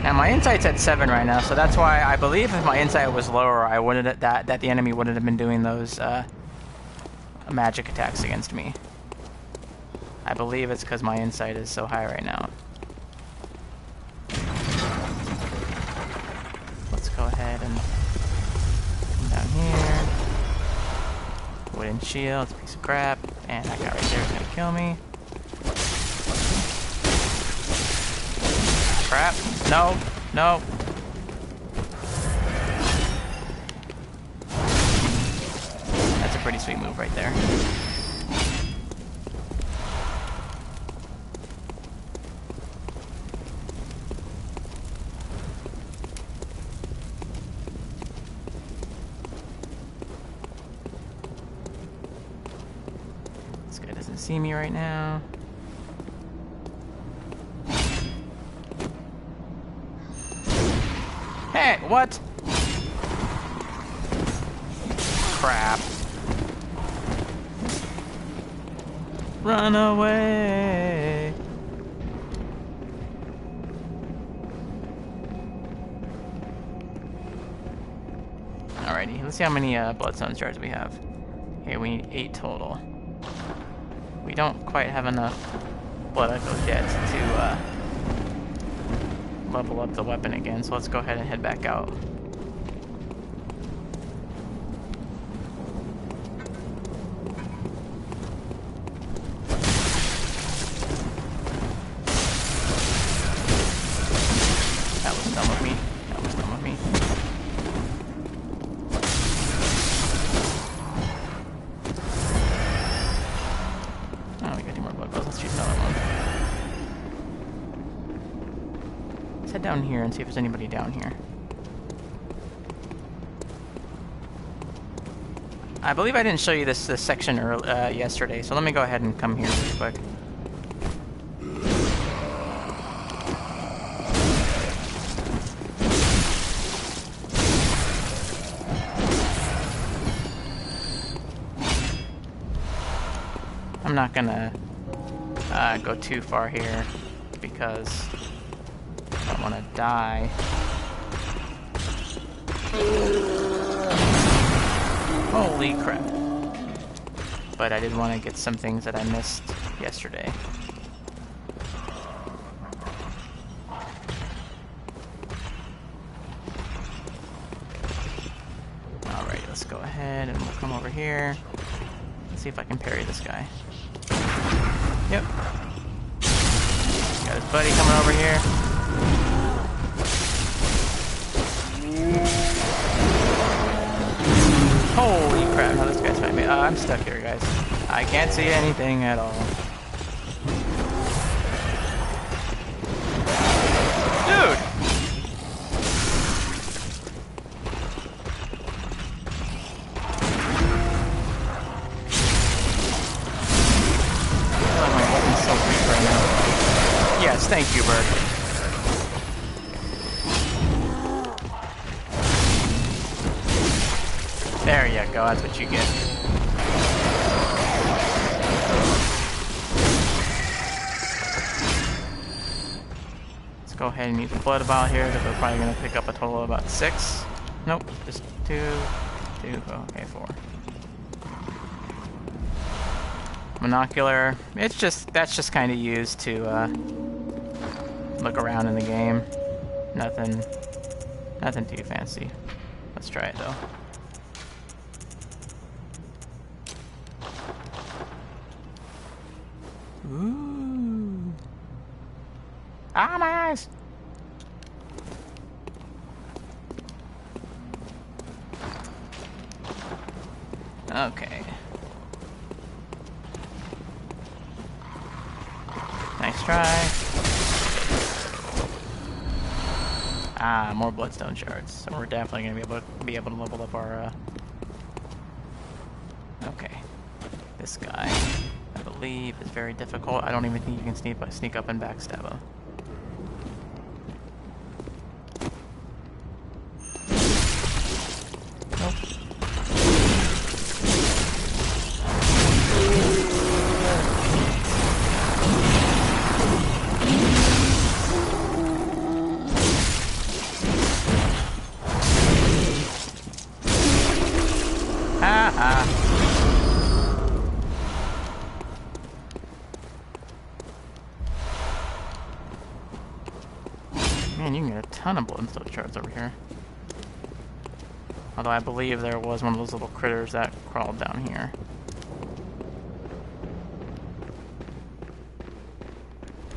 [SPEAKER 1] Now my insight's at 7 right now, so that's why I believe if my insight was lower, I wouldn't that the enemy wouldn't have been doing those magic attacks against me. I believe it's because my insight is so high right now. Let's go ahead and come down here. Wooden shield, it's a piece of crap, and that guy right there is gonna kill me. Crap. No. No. That's a pretty sweet move right there. This guy doesn't see me right now. Hey, what? Crap. Run away. Alrighty, let's see how many bloodstone shards we have. Okay, we need 8 total. We don't quite have enough blood echoes yet to level up the weapon again, so let's go ahead and head back out. That was dumb of me. That was dumb of me. Oh, we got 2 more blood bows. Let's choose another one. Let's head down here and see if there's anybody down here. I believe I didn't show you this section yesterday, so let me go ahead and come here really quick. I'm not gonna go too far here because I don't want to die. Holy crap. But I did want to get some things that I missed yesterday. Alright, let's go ahead and we'll come over here. Let's see if I can parry this guy. Yep. Got his buddy coming over here. Holy crap, how this guy's fighting me. I'm stuck here, guys. I can't see anything at all. Dude! I feel like my weapon's so weak right now. Yes, thank you, Bird. There you go, that's what you get. Let's go ahead and use the blood vial here, because we're probably going to pick up a total of about 6. Nope, just 2, okay, 4. Monocular, that's just kind of used to look around in the game. Nothing too fancy. Let's try it though. Ooh. Ah, my eyes! Okay. Nice try. Ah, more bloodstone shards. So we're definitely gonna be able to level up our Okay. This guy, I believe, is very difficult. I don't even think you can sneak up and backstab him. Nope. Man, you can get a ton of bloodstone shards over here. Although I believe there was one of those little critters that crawled down here.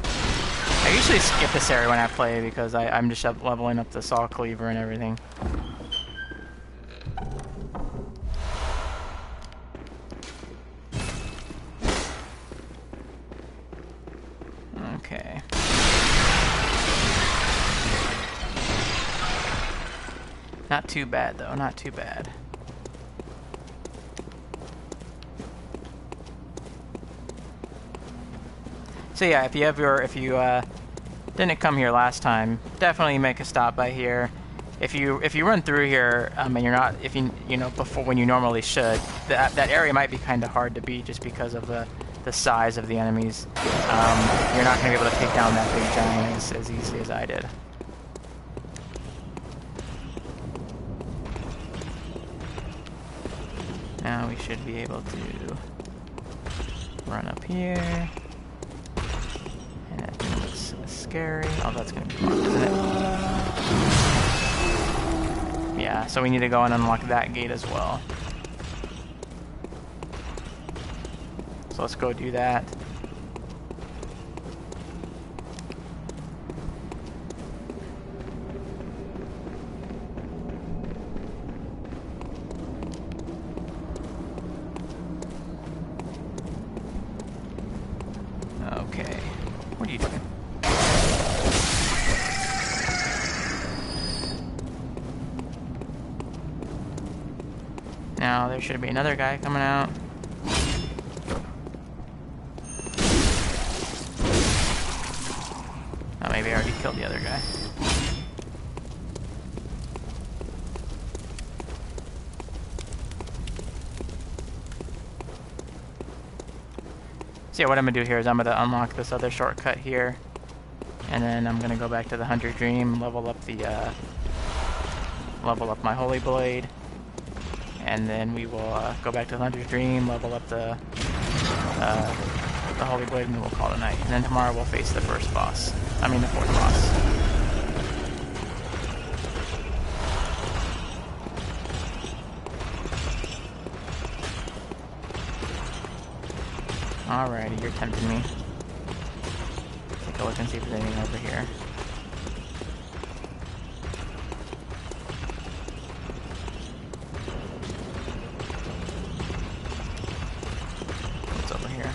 [SPEAKER 1] I usually skip this area when I play because I'm just leveling up the saw cleaver and everything. Okay. Not too bad though, not too bad. So yeah, if you didn't come here last time, definitely make a stop by here. If you run through here, and you're not, before when you normally should, that area might be kind of hard to beat just because of the size of the enemies. You're not going to be able to take down that big giant as easily as I did. we should be able to run up here. And that thing looks scary. Oh, that's gonna be marked, isn't it? Yeah, so we need to go and unlock that gate as well. So let's go do that. Okay, what are you doing? Now there should be another guy coming out. Oh, maybe I already killed the other guy. So yeah, what I'm gonna do here is I'm gonna unlock this other shortcut here, and then I'm gonna go back to the Hunter Dream, level up my Holy Blade, and then we will go back to the Hunter's Dream, level up the Holy Blade, and then we'll call it a night. And then tomorrow we'll face the first boss. I mean the fourth boss. Alrighty, you're tempting me. Take a look and see if there's anything over here. What's over here?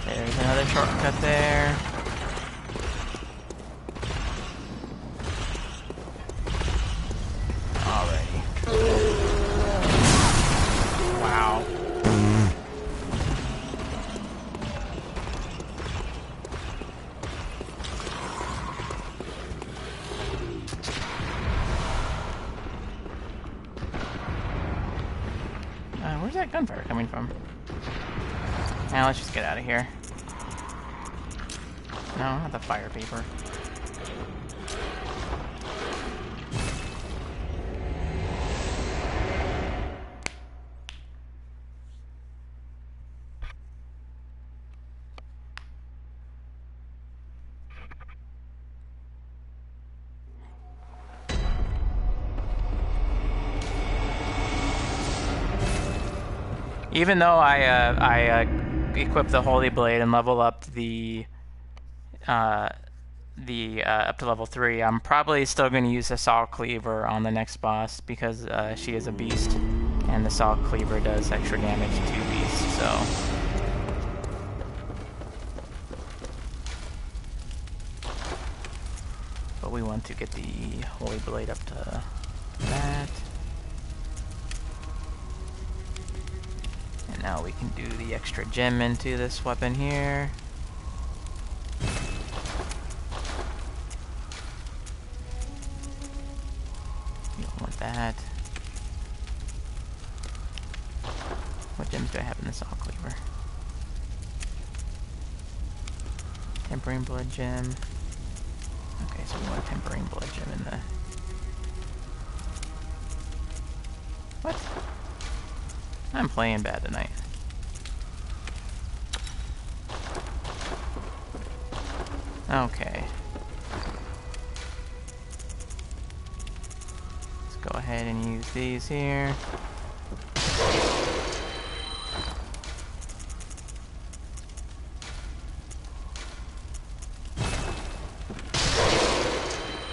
[SPEAKER 1] There's another shortcut there. Alrighty. Wow. Where's that gunfire coming from? Now let's just get out of here. No, not the fire paper. Even though I equip the Holy Blade and level up the up to level 3, I'm probably still going to use the Saw Cleaver on the next boss because she is a beast, and the Saw Cleaver does extra damage to beasts. So. But we want to get the Holy Blade up to that. And now we can do the extra gem into this weapon here. You don't want that. What gems do I have in the Saw Cleaver? Tempering Blood Gem. Okay, so we want Tempering Blood Gem in the... What? I'm playing bad tonight. Okay. Let's go ahead and use these here.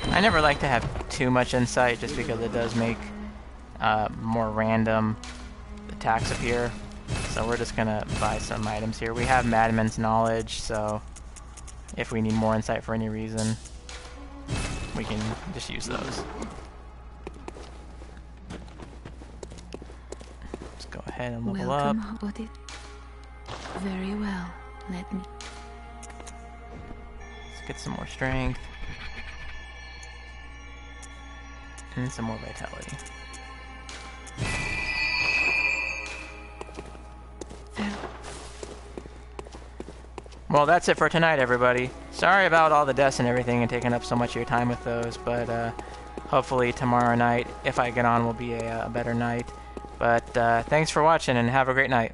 [SPEAKER 1] I never like to have too much insight just because it does make more random attacks appear. So we're just gonna buy some items here. We have Madman's Knowledge, so if we need more insight for any reason, we can just use those. Let's go ahead and level up.
[SPEAKER 2] Welcome, very well. Let me.
[SPEAKER 1] Let's get some more strength. And some more vitality. Well, that's it for tonight, everybody. Sorry about all the deaths and everything and taking up so much of your time with those, but Hopefully tomorrow night, if I get on, will be a better night. But thanks for watching and have a great night.